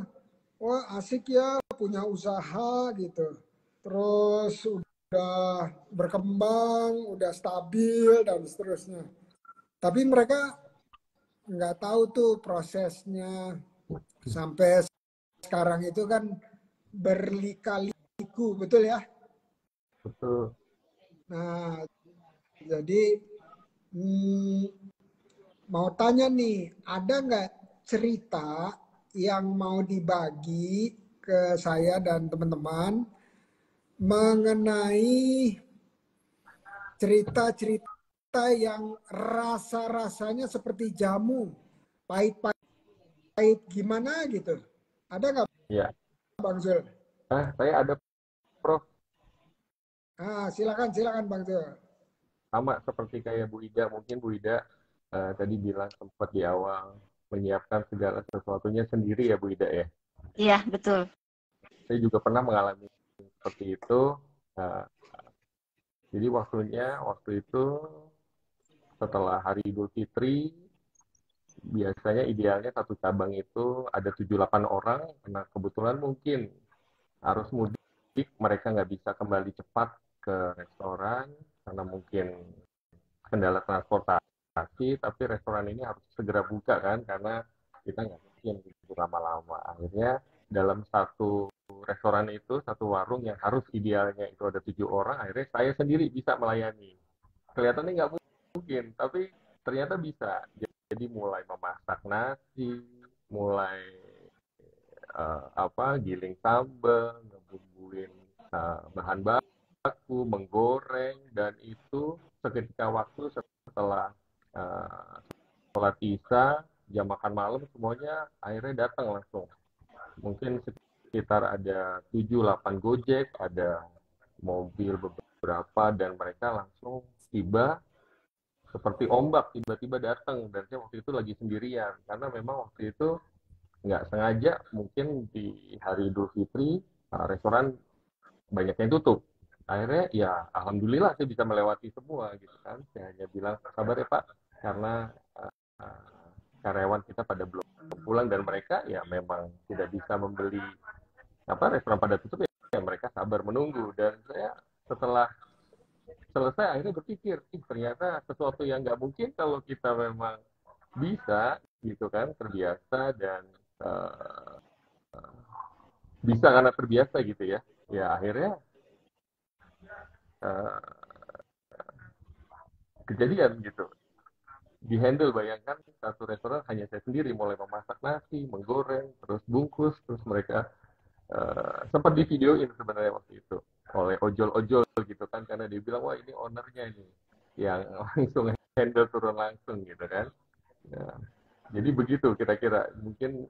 wah asik ya punya usaha gitu. Terus udah berkembang, udah stabil dan seterusnya. Tapi mereka nggak tahu tuh prosesnya sampai sekarang itu kan berlika-liku, betul ya? Betul. Nah, jadi mau tanya nih, ada nggak cerita yang mau dibagi ke saya dan teman-teman mengenai cerita-cerita yang rasa-rasanya seperti jamu, pahit-pahit gimana gitu? Ada nggak Iya. Bang Zul? Saya ada Prof, Silakan Bang Zul. sama seperti kayak Bu Ida. Mungkin Bu Ida tadi bilang sempat di awal menyiapkan segala sesuatunya sendiri ya Bu Ida ya. Iya, betul. Saya juga pernah mengalami seperti itu. Jadi waktu itu setelah hari Idul Fitri, biasanya idealnya satu cabang itu ada 7-8 orang, karena kebetulan mungkin arus mudik mereka nggak bisa kembali cepat ke restoran karena mungkin kendala transportasi, tapi restoran ini harus segera buka kan karena kita nggak mungkin gitu lama-lama. Akhirnya dalam satu restoran itu, satu warung yang harus idealnya itu ada 7 orang, akhirnya saya sendiri bisa melayani. Kelihatannya nggak mungkin, tapi ternyata bisa. Jadi mulai memasak nasi, mulai giling sambal, ngebumbuin bahan baku, menggoreng, dan itu seketika waktu setelah sholat isya jam makan malam semuanya akhirnya datang langsung. Mungkin sekitar ada 7-8 Gojek, ada mobil beberapa, dan mereka langsung tiba seperti ombak, tiba-tiba datang. Dan saya waktu itu lagi sendirian karena memang waktu itu nggak sengaja, mungkin di hari Idul Fitri restoran banyak yang tutup. Akhirnya ya alhamdulillah saya bisa melewati semua gitu kan. Saya hanya bilang sabar ya Pak, karena karyawan kita pada belum pulang, dan mereka ya memang tidak bisa membeli, restoran pada tutup, ya mereka sabar menunggu. Dan saya setelah selesai akhirnya berpikir, ternyata sesuatu yang nggak mungkin kalau kita memang bisa gitu kan, terbiasa, dan bisa karena terbiasa gitu ya. Ya akhirnya kejadian gitu. Dihandle, bayangkan satu restoran hanya saya sendiri, mulai memasak nasi, menggoreng, terus bungkus, terus mereka sempat di videoin sebenarnya waktu itu oleh ojol-ojol gitu kan, karena dia bilang wah ini ownernya ini yang langsung handle turun langsung gitu kan. Nah, jadi begitu kira-kira, mungkin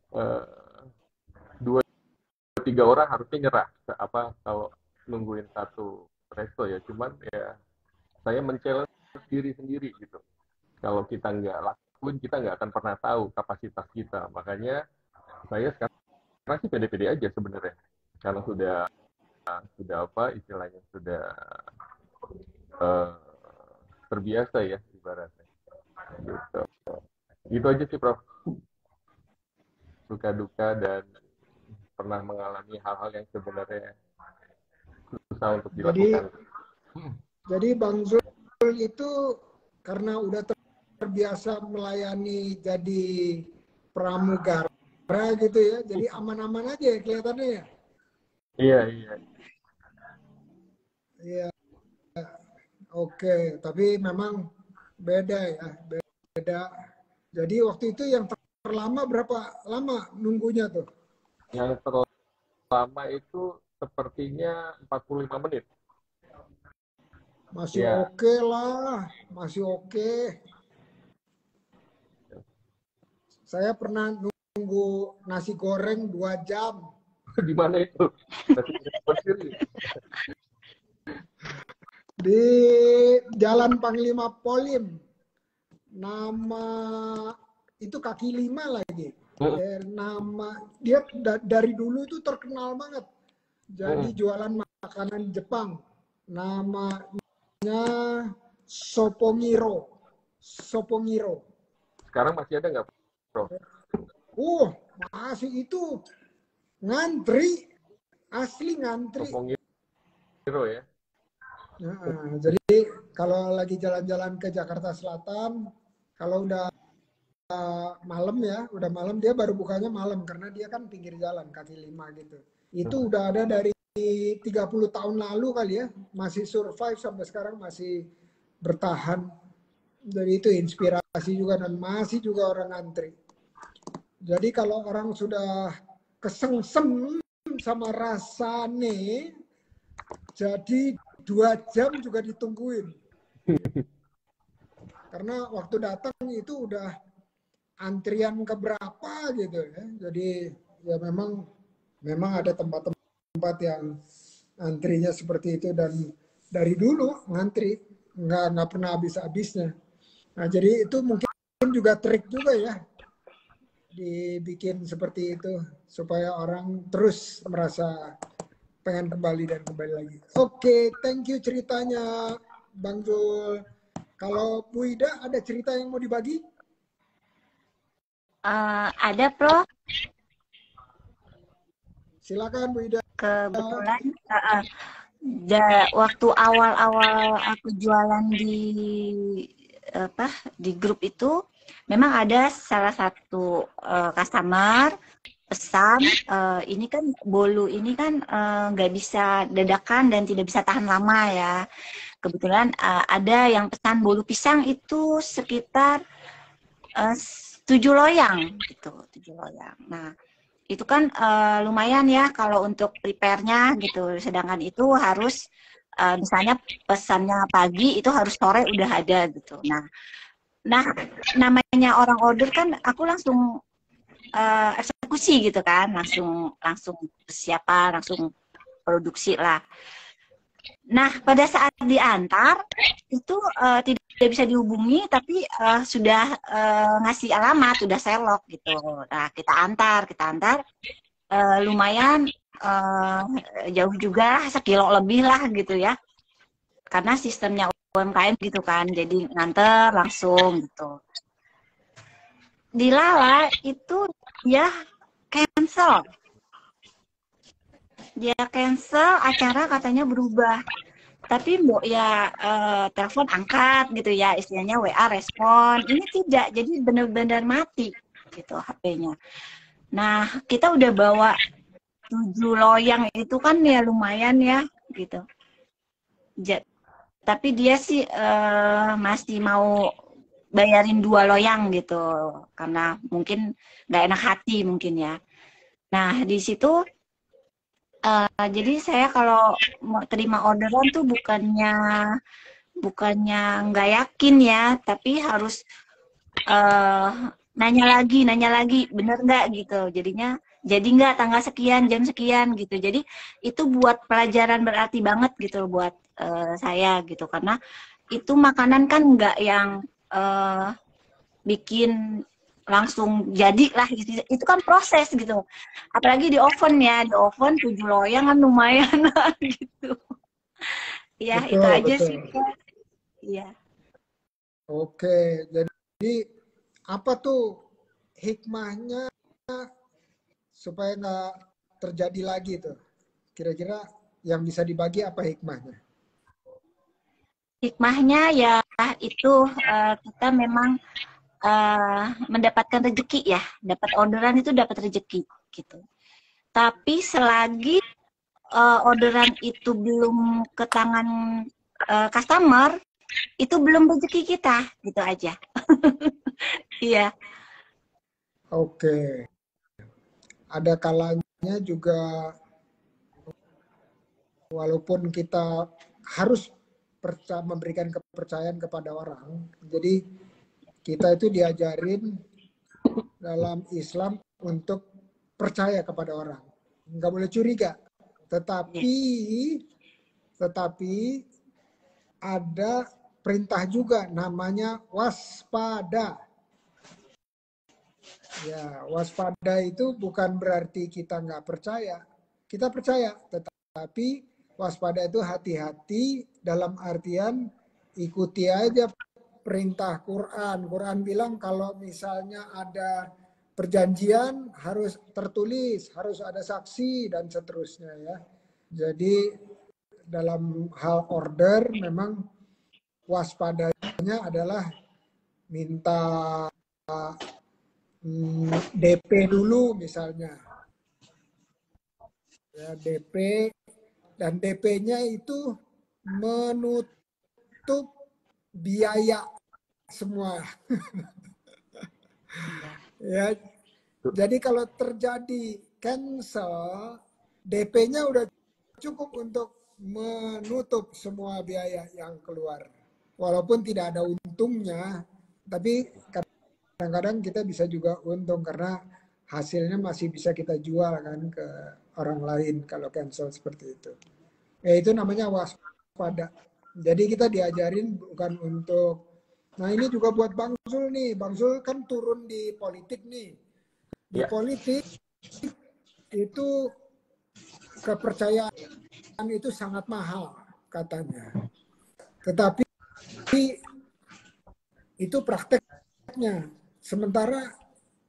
2-3 orang harusnya nyerah kalau nungguin satu resto ya, cuman ya saya men-challenge diri sendiri gitu. Kalau kita nggak lakuin, kita nggak akan pernah tahu kapasitas kita. Makanya saya sekarang sih pede-pede aja sebenarnya, karena sudah istilahnya sudah terbiasa ya ibaratnya. Gitu. Gitu aja sih Prof. Suka duka dan pernah mengalami hal-hal yang sebenarnya susah untuk dilakukan. Jadi Bang Zul itu karena udah terbiasa melayani jadi pramugara gitu ya, jadi aman-aman aja ya kelihatannya ya. Iya. Iya. Oke, tapi memang beda ya, beda. Jadi waktu itu yang terlama berapa lama nunggunya tuh? Yang terlama itu sepertinya 45 menit. Masih oke lah, masih oke. Saya pernah nunggu nasi goreng 2 jam. Di mana itu? Di Jalan Panglima Polim. Nama itu kaki 5 lagi. Nama dia dari dulu itu terkenal banget. Jadi jualan makanan Jepang. Namanya Sopongiro. Sekarang masih ada nggak, Prof? Masih itu ngantri, asli ngantri. Sopongiro ya. Nah, jadi kalau lagi jalan-jalan ke Jakarta Selatan, kalau udah malam ya, udah malam, dia baru bukanya malam karena dia kan pinggir jalan kaki 5 gitu. Itu udah ada dari 30 tahun lalu kali ya, masih survive sampai sekarang, masih bertahan. Jadi itu inspirasi juga, dan masih juga orang antri. Jadi kalau orang sudah kesengsem sama rasane, jadi 2 jam juga ditungguin. Karena waktu datang itu udah antrian keberapa gitu ya. Jadi ya memang ada tempat-tempat yang antrinya seperti itu, dan dari dulu ngantri nggak pernah habis-habisnya. Nah jadi itu mungkin juga trik juga ya, dibikin seperti itu supaya orang terus merasa pengen kembali dan kembali lagi. Oke, thank you ceritanya Bang Zul. Kalau Bu Ida ada cerita yang mau dibagi? Ada, Prof. Silakan Bu Ida. Kebetulan waktu awal-awal aku jualan di grup itu, memang ada salah satu customer pesan, ini kan bolu ini kan nggak bisa dadakan dan tidak bisa tahan lama ya. Kebetulan ada yang pesan bolu pisang itu sekitar 7 loyang gitu, 7 loyang. Nah, itu kan lumayan ya kalau untuk prepare-nya gitu. Sedangkan itu harus misalnya pesannya pagi, itu harus sore udah ada gitu. Nah, namanya orang order kan aku langsung eksekusi gitu kan, langsung siapa langsung produksi lah. Nah, pada saat diantar itu tidak bisa dihubungi, tapi sudah ngasih alamat, sudah selok gitu. Nah, kita antar, lumayan jauh juga, sekilo lebih lah gitu ya. Karena sistemnya UMKM gitu kan, jadi nganter langsung gitu. Di Lala itu dia cancel. Dia cancel, acara katanya berubah. Tapi Mbok ya telepon angkat gitu ya, istilahnya WA respon. Ini tidak, jadi benar-benar mati gitu HP-nya. Nah, kita udah bawa 7 loyang itu kan ya lumayan ya gitu. Tapi dia sih masih mau bayarin 2 loyang gitu, karena mungkin nggak enak hati mungkin ya. Nah, di situ jadi saya kalau mau terima orderan tuh bukannya nggak yakin ya, tapi harus nanya lagi, bener nggak gitu. Jadinya jadi nggak tanggal sekian, jam sekian gitu. Jadi itu buat pelajaran berarti banget gitu buat saya gitu, karena itu makanan kan nggak yang bikin langsung jadi lah gitu. Itu kan proses gitu, apalagi di oven ya, di oven 7 loyang kan lumayan gitu ya. Itu Betul, aja betul. sih. Iya. Oke, jadi apa tuh hikmahnya supaya nggak terjadi lagi tuh? Kira-kira yang bisa dibagi apa hikmahnya? Hikmahnya ya itu kita memang mendapatkan rezeki ya, dapat orderan itu dapat rezeki gitu. Tapi selagi orderan itu belum ke tangan customer, itu belum rezeki kita, gitu aja. Iya. Oke, ada kalanya juga walaupun kita harus memberikan kepercayaan kepada orang, jadi kita itu diajarin dalam Islam untuk percaya kepada orang, nggak boleh curiga. Tetapi ada perintah juga namanya waspada. Ya, waspada itu bukan berarti kita nggak percaya. Kita percaya, tetapi waspada itu hati-hati dalam artian ikuti aja perintah Quran. Quran bilang kalau misalnya ada perjanjian harus tertulis, harus ada saksi dan seterusnya ya. Jadi dalam hal order memang waspadanya adalah minta DP dulu misalnya. Ya, DP dan DP-nya itu menutup biaya semua. Ya, jadi kalau terjadi cancel, DP-nya udah cukup untuk menutup semua biaya yang keluar. Walaupun tidak ada untungnya, tapi kadang-kadang kita bisa juga untung karena hasilnya masih bisa kita jual kan ke orang lain kalau cancel seperti itu. Ya itu namanya waspada. Jadi kita diajarin bukan untuk, nah ini juga buat Bang Zul nih. Bang Zul kan turun di politik nih. Di politik itu kepercayaan itu sangat mahal katanya. Tetapi itu prakteknya. Sementara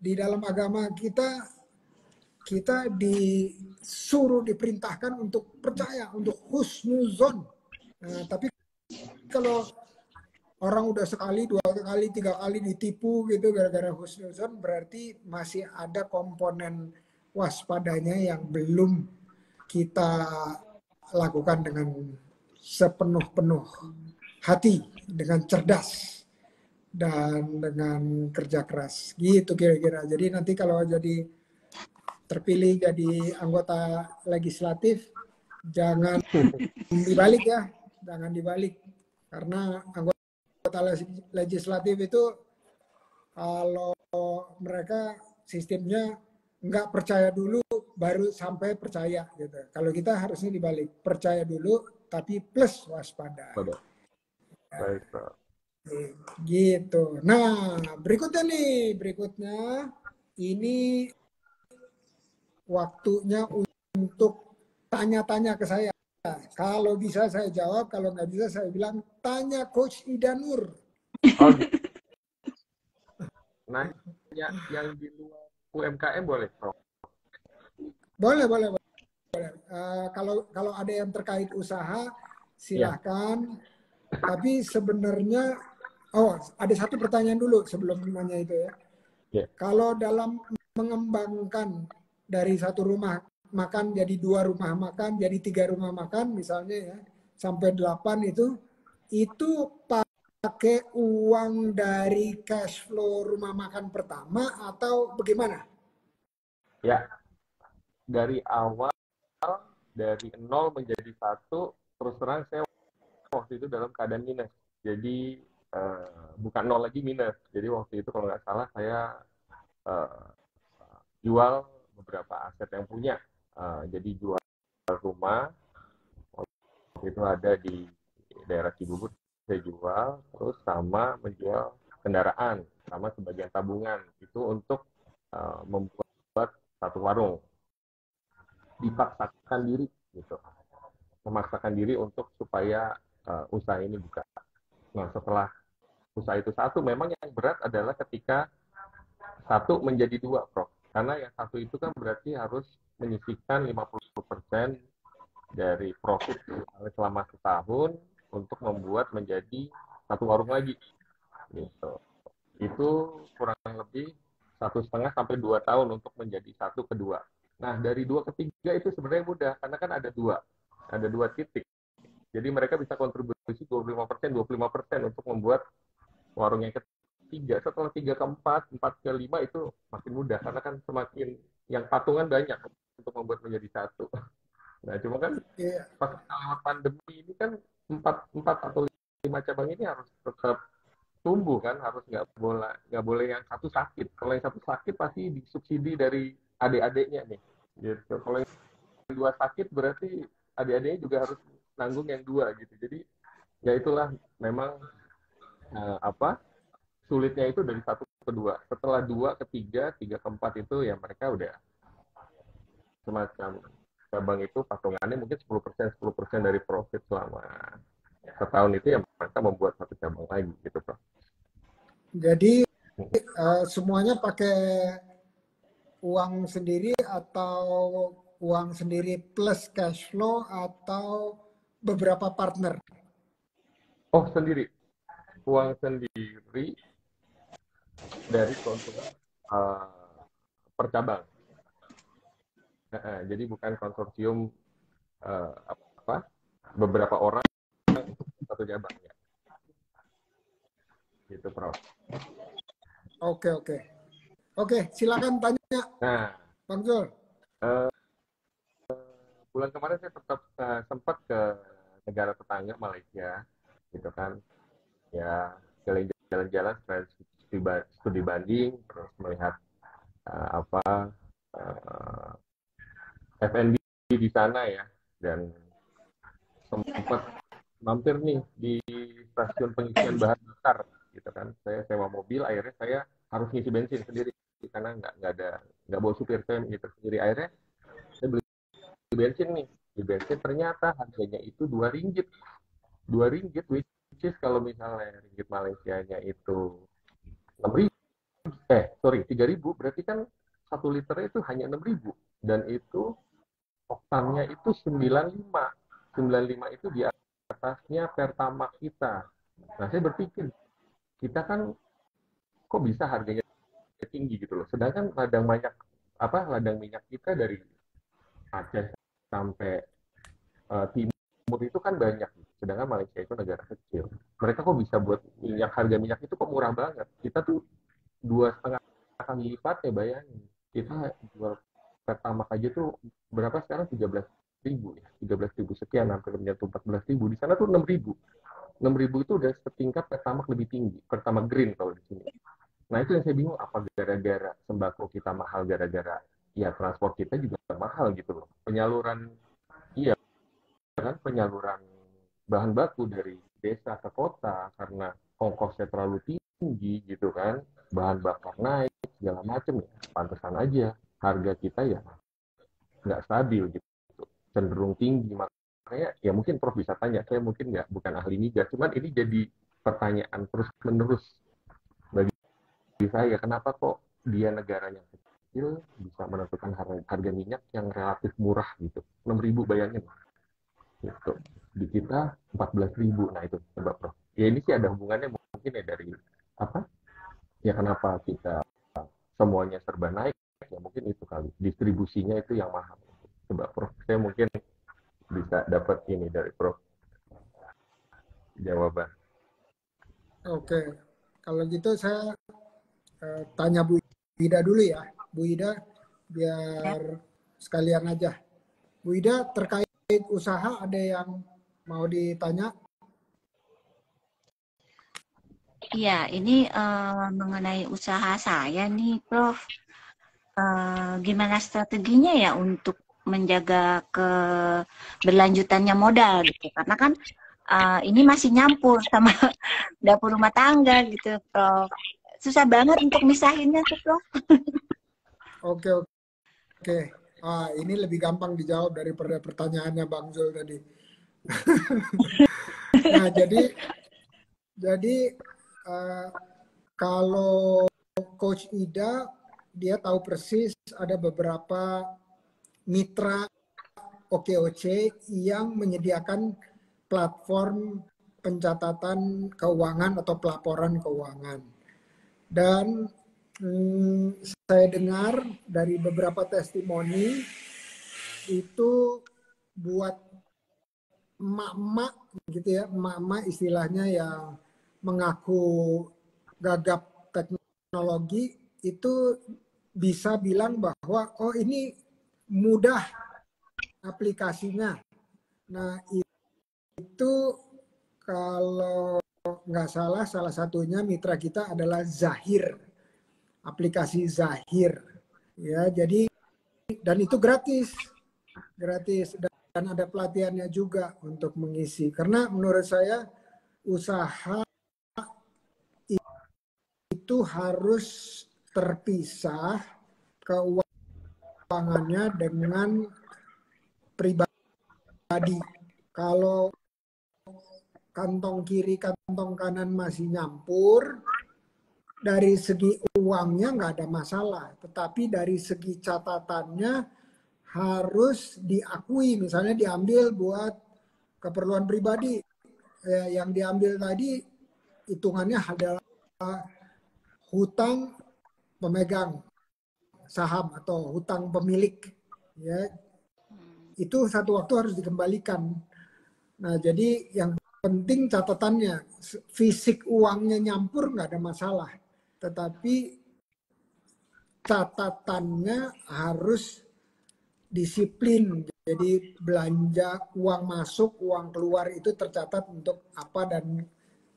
di dalam agama kita disuruh, diperintahkan untuk percaya, untuk husnuzon. Nah, tapi kalau orang udah sekali, 2 kali, 3 kali ditipu gitu gara-gara husnuzon, berarti masih ada komponen waspadanya yang belum kita lakukan dengan sepenuh-penuh hati, dengan cerdas dan dengan kerja keras gitu kira-kira. Jadi nanti kalau jadi terpilih jadi anggota legislatif jangan dibalik ya, jangan dibalik, karena anggota legislatif itu Kalau mereka sistemnya nggak percaya dulu baru sampai percaya gitu. Kalau kita harusnya dibalik, percaya dulu tapi plus waspada. Pada. Baik, Prof. Gitu. Nah, berikutnya ini waktunya untuk tanya-tanya ke saya. Kalau bisa saya jawab, kalau nggak bisa saya bilang tanya Coach Ida Nur. Oh, nanya yang di luar UMKM boleh, Prof? Boleh. Kalau ada yang terkait usaha, Iya. silahkan. Tapi sebenarnya, ada satu pertanyaan dulu sebelum nanya itu ya. Iya. Kalau dalam mengembangkan dari satu rumah makan jadi 2 rumah makan, jadi 3 rumah makan misalnya ya, sampai 8 itu pakai uang dari cash flow rumah makan pertama atau bagaimana? Ya, dari awal, dari 0 menjadi 1, terus terang saya waktu itu dalam keadaan minus. Jadi bukan 0 lagi, minus. Jadi waktu itu kalau nggak salah saya jual beberapa aset yang punya. Jadi jual rumah, waktu itu ada di daerah Cibubur, saya jual, terus sama menjual kendaraan, sama sebagian tabungan. Itu untuk membuat satu warung. Dipaksakan diri gitu, memaksakan diri untuk supaya usaha ini buka. Nah, setelah usaha itu satu, memang yang berat adalah ketika satu menjadi 2, Prof. Karena yang satu itu kan berarti harus menyisihkan 50% dari profit selama setahun untuk membuat menjadi satu warung lagi. Gitu. Itu kurang lebih 1,5 sampai 2 tahun untuk menjadi satu kedua. Nah, dari 2 ke 3 itu sebenarnya mudah, karena kan ada dua titik. Jadi mereka bisa kontribusi 25% untuk membuat warung yang ketiga. Setelah 3 ke 4, 4 ke 5 itu makin mudah, karena kan semakin yang patungan banyak untuk membuat menjadi satu. Nah, cuma kan pas lewat pandemi ini kan 4 atau 5 cabang ini harus tetap tumbuh kan, harus nggak boleh yang satu sakit. Kalau yang satu sakit pasti disubsidi dari adik-adiknya nih, gitu. Kalau yang 2 sakit berarti adik-adiknya juga harus nanggung yang 2 gitu. Jadi ya itulah memang sulitnya itu dari 1 ke 2. Setelah 2 ke 3, 3 ke 4 itu ya mereka udah semacam cabang itu patungannya mungkin 10% dari profit selama setahun itu ya mereka membuat satu cabang lagi gitu, Prof. Jadi semuanya pakai uang sendiri atau uang sendiri plus cash flow atau beberapa partner? Oh, sendiri. Uang sendiri dari keuntungan per cabang. Jadi bukan konsorsium beberapa orang satu cabang ya. Gitu, Prof. Oke, silakan tanya, Nah, Bang Zul. bulan kemarin saya tetap sempat ke negara tetangga Malaysia, gitu kan. Ya, jalan-jalan studi banding, terus melihat F&B di sana ya, dan sempat mampir nih di stasiun pengisian bahan bakar, gitu kan. Saya sewa mobil, akhirnya saya harus ngisi bensin sendiri karena nggak bawa supir, saya gitu sendiri. Akhirnya saya beli bensin nih, di bensin ternyata harganya itu 2 ringgit, 2 ringgit, which is kalau misalnya ringgit Malaysianya itu 6.000, 3.000, berarti kan 1 liternya itu hanya 6.000, dan itu oktannya itu 95. 95 itu di atasnya Pertamax kita. Nah, saya berpikir, kita kan kok bisa harganya tinggi gitu loh. Sedangkan ladang minyak kita dari Aceh sampai timur itu kan banyak. Sedangkan Malaysia itu negara kecil. Mereka kok bisa buat harga minyak itu kok murah banget. Kita tuh 2,5 kali lipat ya, bayangin. Kita jual Pertamax aja tuh berapa sekarang, 13.000 ya, 13.000 sekian, hampir menyentuh 14.000. Di sana tuh 6.000. 6.000 itu udah setingkat Pertamax lebih tinggi, Pertamax Green kalau di sini. Nah itu yang saya bingung, apa gara-gara sembako kita mahal, gara-gara ya transport kita juga mahal gitu loh. Penyaluran, iya kan, penyaluran bahan baku dari desa ke kota karena ongkosnya terlalu tinggi gitu kan, bahan bakar naik segala macem ya, pantesan aja harga kita ya nggak stabil gitu, cenderung tinggi. Makanya ya mungkin Prof bisa tanya, saya mungkin nggak, bukan ahli migas, cuman ini jadi pertanyaan terus menerus bagi saya, kenapa kok dia negara yang kecil bisa menentukan harga minyak yang relatif murah gitu, 6.000 bayangin gitu, di kita 14.000. Nah itu coba Prof, ya ini sih ada hubungannya mungkin ya dari apa ya, kenapa kita semuanya serba naik, ya mungkin itu kali, distribusinya itu yang mahal. Coba Prof, saya mungkin bisa dapat ini dari Prof jawaban. Oke, kalau gitu saya tanya Bu Ida dulu ya. Bu Ida, Ya. biar sekalian aja. Bu Ida, terkait usaha ada yang mau ditanya? Iya, ini mengenai usaha saya nih, Prof. Gimana strateginya ya untuk menjaga keberlanjutannya modal gitu? Karena kan ini masih nyampur sama dapur rumah tangga gitu, Prof. Susah banget untuk misahinnya tuh, Prof. Oke, oke. Ini lebih gampang dijawab daripada pertanyaannya Bang Zul tadi. Nah, jadi kalau Coach Ida, dia tahu persis ada beberapa mitra OKOC yang menyediakan platform pencatatan keuangan atau pelaporan keuangan. Dan saya dengar dari beberapa testimoni itu buat emak-emak gitu ya, emak-emak istilahnya yang mengaku gagap teknologi itu bisa bilang bahwa oh ini mudah aplikasinya. Nah itu kalau nggak salah satunya mitra kita adalah Zahir, aplikasi Zahir ya. Jadi dan itu gratis dan ada pelatihannya juga untuk mengisi, karena menurut saya usaha itu harus terpisah keuangannya dengan pribadi. Kalau kantong kiri kantong kanan masih nyampur, dari segi uangnya nggak ada masalah, tetapi dari segi catatannya harus diakui, misalnya diambil buat keperluan pribadi, yang diambil tadi hitungannya adalah hutang pemegang saham atau hutang pemilik, ya itu satu waktu harus dikembalikan. Nah jadi yang penting catatannya, fisik uangnya nyampur nggak ada masalah, tetapi catatannya harus disiplin. Jadi belanja, uang masuk, uang keluar itu tercatat untuk apa dan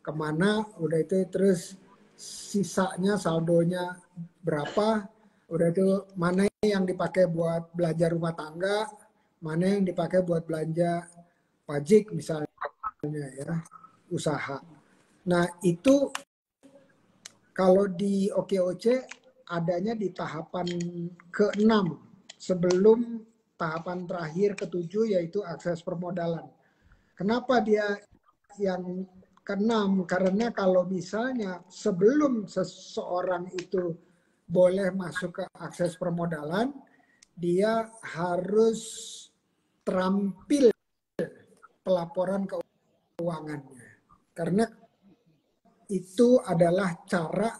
kemana. Udah itu terus sisanya, saldonya berapa. Udah itu mana yang dipakai buat belanja rumah tangga, mana yang dipakai buat belanja pajak misalnya ya, usaha. Nah itu kalau di OKOC adanya di tahapan ke-6 sebelum tahapan terakhir ke-7 yaitu akses permodalan. Kenapa dia yang ke-6? Karena kalau misalnya sebelum seseorang itu boleh masuk ke akses permodalan, dia harus terampil pelaporan keuangannya. Karena itu adalah cara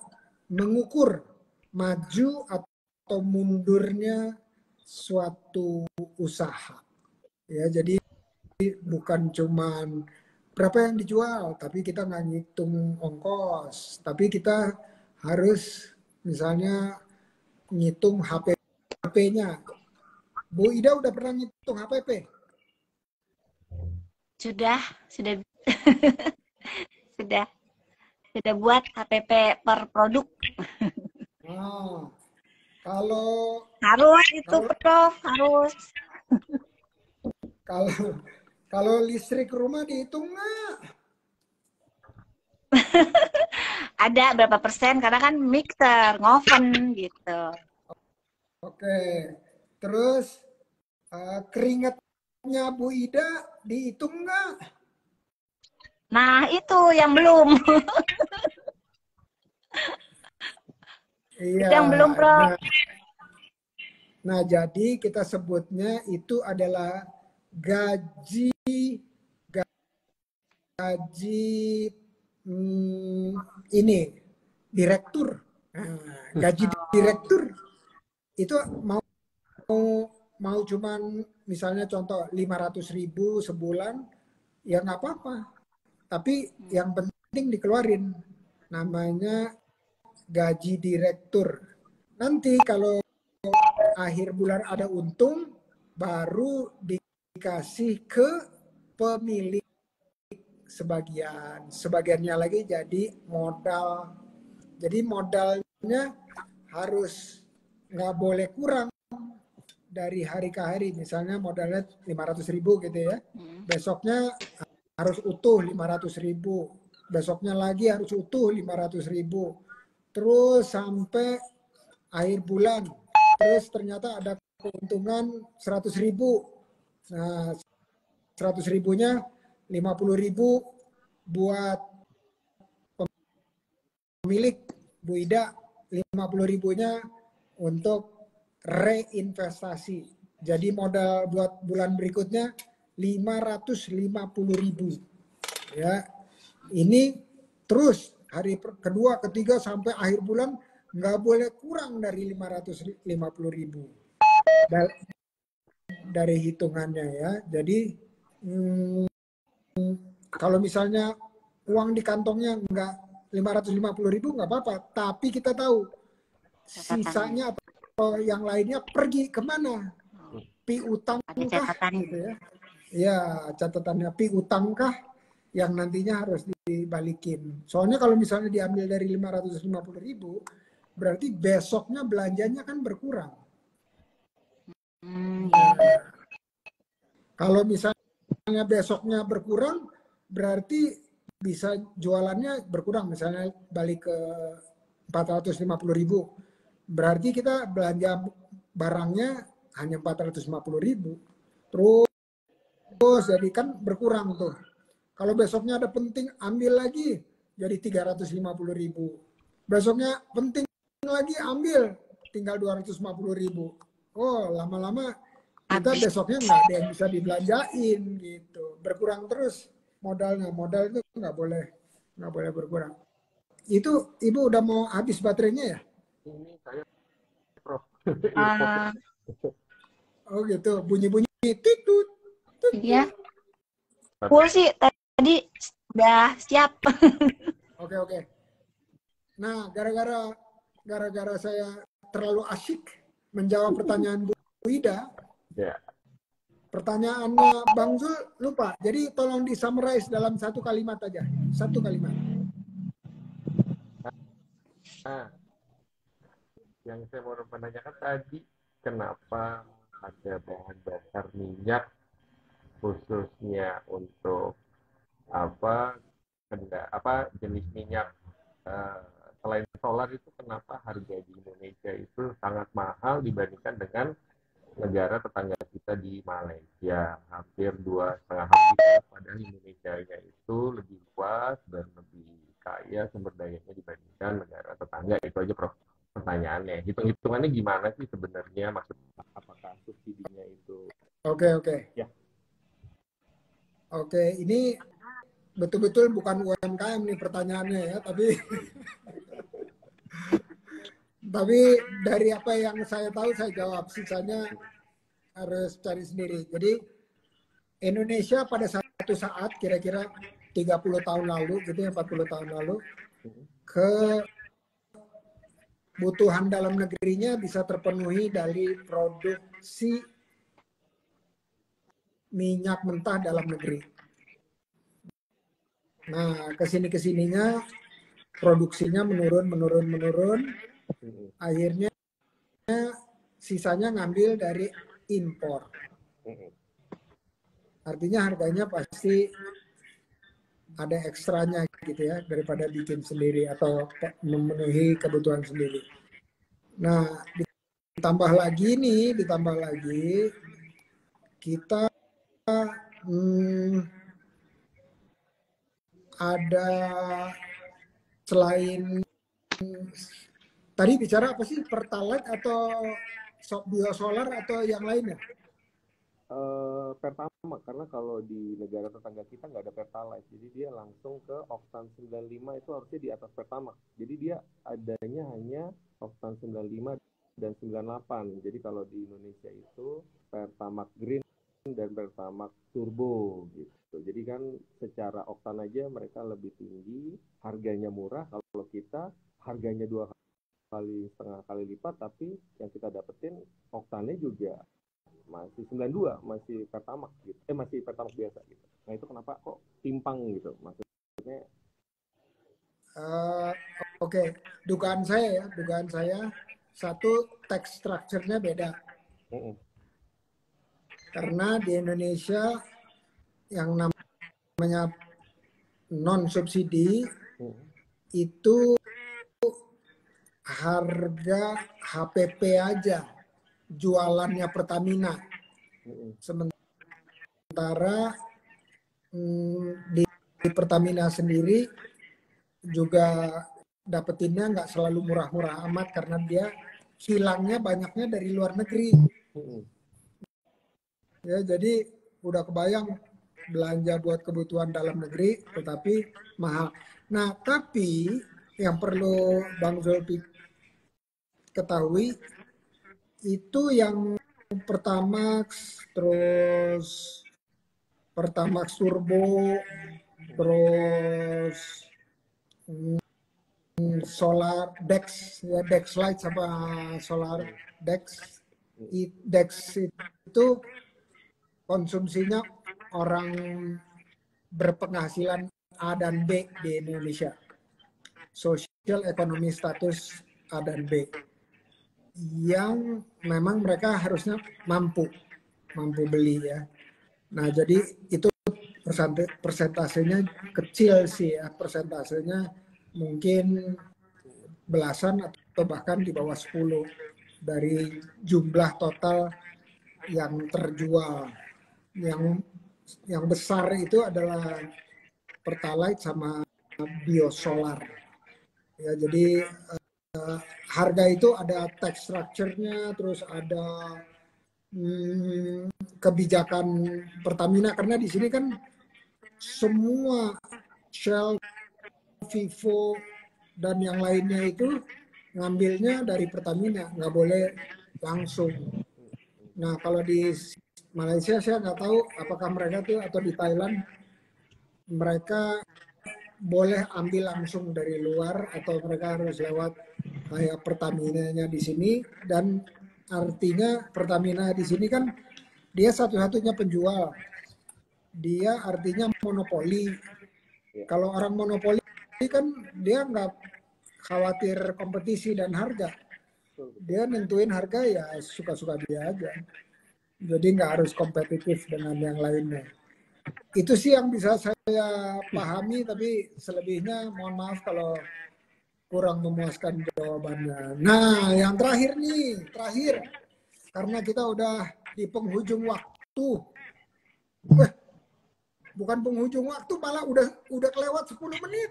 mengukur maju atau mundurnya suatu usaha. Ya, jadi bukan cuman berapa yang dijual, tapi kita nggak ngitung ongkos, tapi kita harus misalnya ngitung HPP-nya. Bu Ida udah pernah ngitung HPP? Sudah sudah sudah buat HPP per produk. Nah, kalau Harus itu, kalau Prof, harus. kalau kalau listrik rumah dihitung nggak? Ada berapa persen karena kan mixer, ngoven gitu. Oke. Terus keringatnya Bu Ida dihitung nggak? Nah, itu yang belum. Iya. Itu yang belum, Prof. Nah, jadi kita sebutnya itu adalah gaji gaji ini direktur. Nah, gaji direktur itu mau mau cuman misalnya contoh 500.000 sebulan ya nggak apa-apa. Tapi yang penting dikeluarin namanya gaji direktur. Nanti kalau akhir bulan ada untung baru dikasih ke pemilik sebagiannya lagi jadi modal. Jadi modalnya harus nggak boleh kurang dari hari ke hari. Misalnya modalnya 500.000 gitu ya, besoknya harus utuh 500.000, besoknya lagi harus utuh 500.000, terus sampai akhir bulan. Terus ternyata ada keuntungan 100.000. Nah, 100.000-nya 50.000 buat pemilik Bu Ida, 50.000-nya untuk reinvestasi. Jadi modal buat bulan berikutnya 550.000. Ya, ini terus hari kedua, ketiga sampai akhir bulan nggak boleh kurang dari 550.000 dari hitungannya ya. Jadi kalau misalnya uang di kantongnya nggak 550.000 nggak apa-apa, tapi kita tahu sisanya atau yang lainnya pergi kemana? Piutang kah? Gitu ya. Ya, catatannya piutang kah yang nantinya harus dibalikin. Soalnya kalau misalnya diambil dari 550.000, berarti besoknya belanjanya kan berkurang. Kalau misalnya besoknya berkurang, berarti bisa jualannya berkurang. Misalnya balik ke 450.000, berarti kita belanja barangnya hanya 450.000. Terus jadi kan berkurang tuh. Kalau besoknya ada penting, ambil lagi jadi 350.000. Besoknya penting lagi, ambil tinggal 250.000. Oh, lama-lama kita besoknya nggak ada yang bisa dibelanjain gitu. Berkurang terus modalnya. Modal itu nggak boleh berkurang. Itu Ibu udah mau habis baterainya ya? Ini saya, Prof. Oh gitu, bunyi-bunyi titut. Iya. Full sih tadi udah siap. Oke. Nah, gara-gara saya terlalu asyik menjawab pertanyaan Bu Ida, Ya. pertanyaannya Bang Zul lupa. Jadi tolong di-summarize dalam satu kalimat aja. Satu kalimat. Nah, yang saya mau menanyakan tadi, kenapa ada bahan dasar minyak khususnya untuk jenis minyak selain solar itu, kenapa harga di Indonesia itu sangat mahal dibandingkan dengan negara tetangga kita di Malaysia, hampir 2,5 kali, padahal Indonesia itu lebih luas dan lebih kaya sumber dayanya dibandingkan negara tetangga. Itu aja, Prof, pertanyaannya. Hitung-hitungannya gimana sih sebenarnya, maksudnya apakah subsidinya itu? Oke. Ya. Oke, ini betul-betul bukan UMKM nih pertanyaannya ya, tapi dari apa yang saya tahu saya jawab, sisanya harus cari sendiri. Jadi Indonesia pada satu saat kira-kira 30 tahun lalu gitu ya, 40 tahun lalu, kebutuhan dalam negerinya bisa terpenuhi dari produksi minyak mentah dalam negeri. Nah, kesininya produksinya menurun. Akhirnya sisanya ngambil dari impor. Artinya harganya pasti ada ekstranya gitu ya daripada bikin sendiri atau memenuhi kebutuhan sendiri. Nah, ditambah lagi kita ada selain tadi bicara apa sih, pertalite atau biosolar atau yang lainnya? Pertamax, karena kalau di negara tetangga kita nggak ada Pertalite, jadi dia langsung ke Oktan 95, itu harusnya di atas Pertamax. Jadi dia adanya hanya Oktan 95 dan 98. Jadi kalau di Indonesia itu Pertamax Green dan Pertamax Turbo gitu. Jadi kan secara oktan aja mereka lebih tinggi, harganya murah. Kalau kita harganya 2,5 kali lipat, tapi yang kita dapetin oktannya juga masih 92, masih Pertamax gitu. Masih Pertamax biasa gitu. Nah itu kenapa kok timpang gitu? Maksudnya Oke, dugaan saya satu tax structure-nya beda. Karena di Indonesia yang namanya non subsidi itu harga HPP aja jualannya Pertamina. Sementara di Pertamina sendiri juga dapetinnya nggak selalu murah-murah amat karena dia hilangnya banyaknya dari luar negeri. Ya, jadi udah kebayang belanja buat kebutuhan dalam negeri tetapi mahal. Nah, tapi yang perlu Bang Zulfi ketahui itu yang Pertamax, terus Pertamax Turbo, terus Solar Dex, ya Dex Light sama Solar Dex. Dex itu konsumsinya orang berpenghasilan A dan B di Indonesia. Social Economy Status A dan B. Yang memang mereka harusnya mampu beli ya. Nah, jadi itu persentasenya kecil sih ya, persentasenya mungkin belasan atau bahkan di bawah 10 dari jumlah total yang terjual. Yang besar itu adalah Pertalite sama biosolar. Ya, jadi harga itu ada tax structure-nya, terus ada kebijakan Pertamina, karena di sini kan semua Shell, Vivo dan yang lainnya itu ngambilnya dari Pertamina, nggak boleh langsung. Nah, kalau di Malaysia saya nggak tahu apakah mereka tuh atau di Thailand mereka boleh ambil langsung dari luar atau mereka harus lewat kayak Pertamina-nya di sini. Dan artinya Pertamina di sini kan dia satu-satunya penjual, dia artinya monopoli. Kalau orang monopoli kan dia nggak khawatir kompetisi dan harga, dia nentuin harga ya suka-suka dia aja, jadi nggak harus kompetitif dengan yang lainnya. Itu sih yang bisa saya pahami, tapi selebihnya mohon maaf kalau kurang memuaskan jawabannya. Nah, yang terakhir karena kita udah di penghujung waktu. Bukan penghujung waktu, malah udah kelewat 10 menit.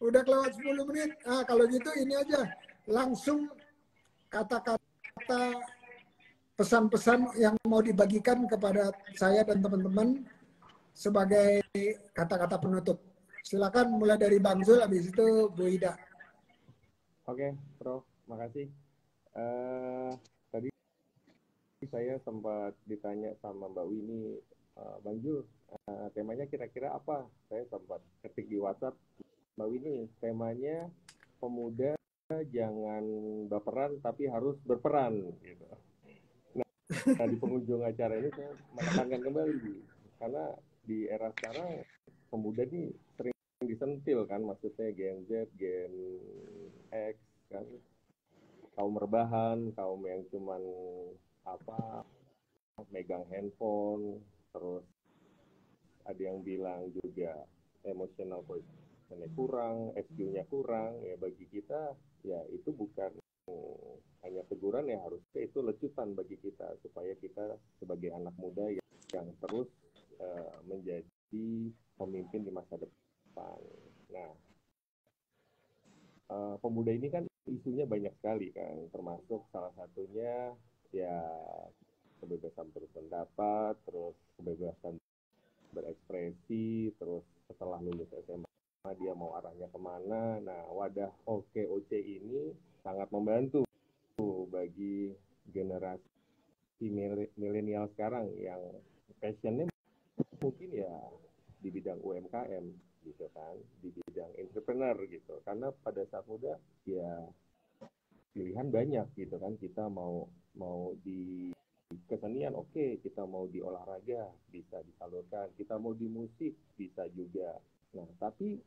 Udah kelewat 10 menit. Nah, kalau gitu ini aja. Langsung kata-kata pesan-pesan yang mau dibagikan kepada saya dan teman-teman sebagai kata-kata penutup. Silakan mulai dari Bang Zul, habis itu Bu Ida. Oke, Prof. Makasih. Tadi saya sempat ditanya sama Mbak Winnie, Bang Zul, temanya kira-kira apa? Saya sempat ketik di WhatsApp, Mbak Winnie, temanya pemuda jangan baperan tapi harus berperan. Gitu. Nah, di penghujung acara ini saya menekankan kembali, karena di era sekarang pemuda ini sering disentil kan, maksudnya Gen Z, Gen X kan, kaum rebahan, kaum yang cuman apa megang handphone, terus ada yang bilang juga emotional quotient-nya kurang, EQ-nya kurang. Ya bagi kita ya itu bukan hanya teguran, ya harusnya itu lecutan bagi kita supaya kita sebagai anak muda yang terus menjadi pemimpin di masa depan. Nah, pemuda ini kan isunya banyak sekali kan, termasuk salah satunya ya kebebasan berpendapat, terus kebebasan berekspresi, terus setelah lulus SMA dia mau arahnya kemana. Nah, wadah OKOC ini sangat membantu bagi generasi milenial sekarang yang passionnya mungkin ya di bidang UMKM gitu kan, di bidang entrepreneur gitu. Karena pada saat muda ya pilihan banyak gitu kan, kita mau di kesenian oke, kita mau di olahraga bisa disalurkan, kita mau di musik bisa juga. Nah, tapi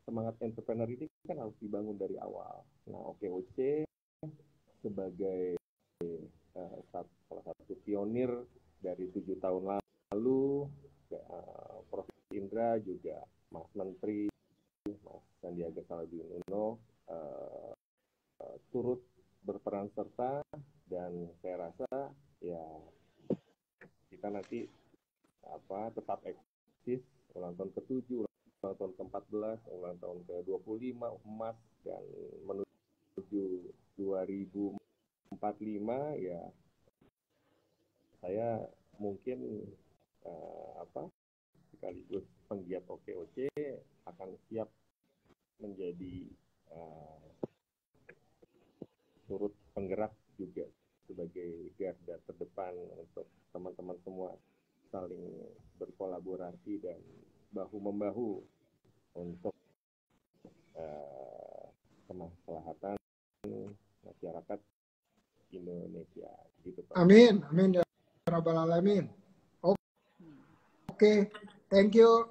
semangat entrepreneur ini kan harus dibangun dari awal. Nah, OKOC sebagai salah satu pionir dari 7 tahun lalu, Prof. Indra juga Mas Menteri, Mas Sandiaga Salahuddin Uno turut berperan serta, dan saya rasa ya kita nanti tetap eksis ulang tahun ke-7, ulang tahun ke-14, ulang tahun ke-25 emas, dan menuju 2045 ya saya mungkin sekaligus penggiat OKOC akan siap menjadi turut penggerak juga sebagai garda terdepan untuk teman-teman semua saling berkolaborasi dan bahu-membahu untuk kemaslahatan masyarakat Indonesia gitu Pak. Amin, amin ya rabbal alamin. Oke, thank you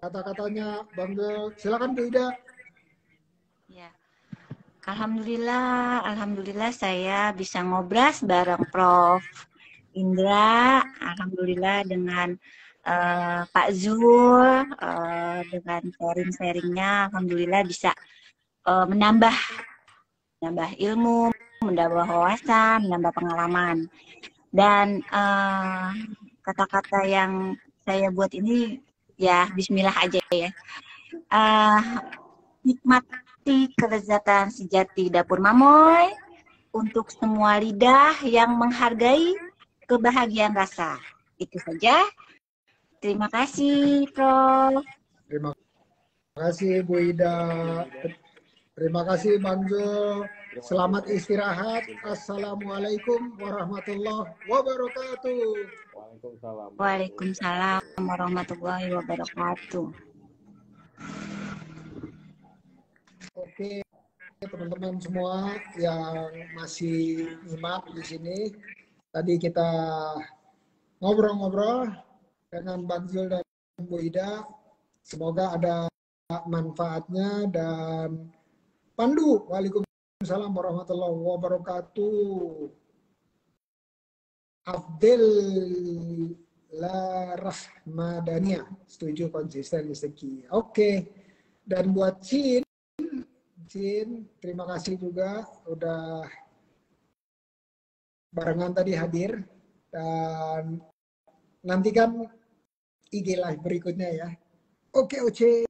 kata-katanya Bang Jul. Silakan Bu Ida. Ya. Alhamdulillah saya bisa ngobras bareng Prof. Indra. Alhamdulillah dengan Pak Zul, dengan sharing-sharingnya, alhamdulillah bisa menambah ilmu, menambah wawasan, menambah pengalaman. Dan kata-kata yang saya buat ini ya bismillah aja ya. Nikmati kelezatan sejati dapur Mamoy untuk semua lidah yang menghargai kebahagiaan rasa. Itu saja. Terima kasih, Prof. Terima kasih Bu Ida. Terima kasih Bang Jul. Selamat istirahat. Assalamualaikum warahmatullahi wabarakatuh. Waalaikumsalam. Waalaikumsalam warahmatullahi wabarakatuh. Oke, teman-teman semua yang masih nyimak di sini, tadi kita ngobrol-ngobrol dengan Bang Zul dan Bu Ida. Semoga ada manfaatnya dan Pandu. Waalaikumsalam warahmatullahi wabarakatuh. Abdel La Rahmadania, setuju, konsisten, istiki. Oke, dan buat Cin, terima kasih juga udah barengan tadi hadir, dan nantikan IG live berikutnya ya. Oke, Oce.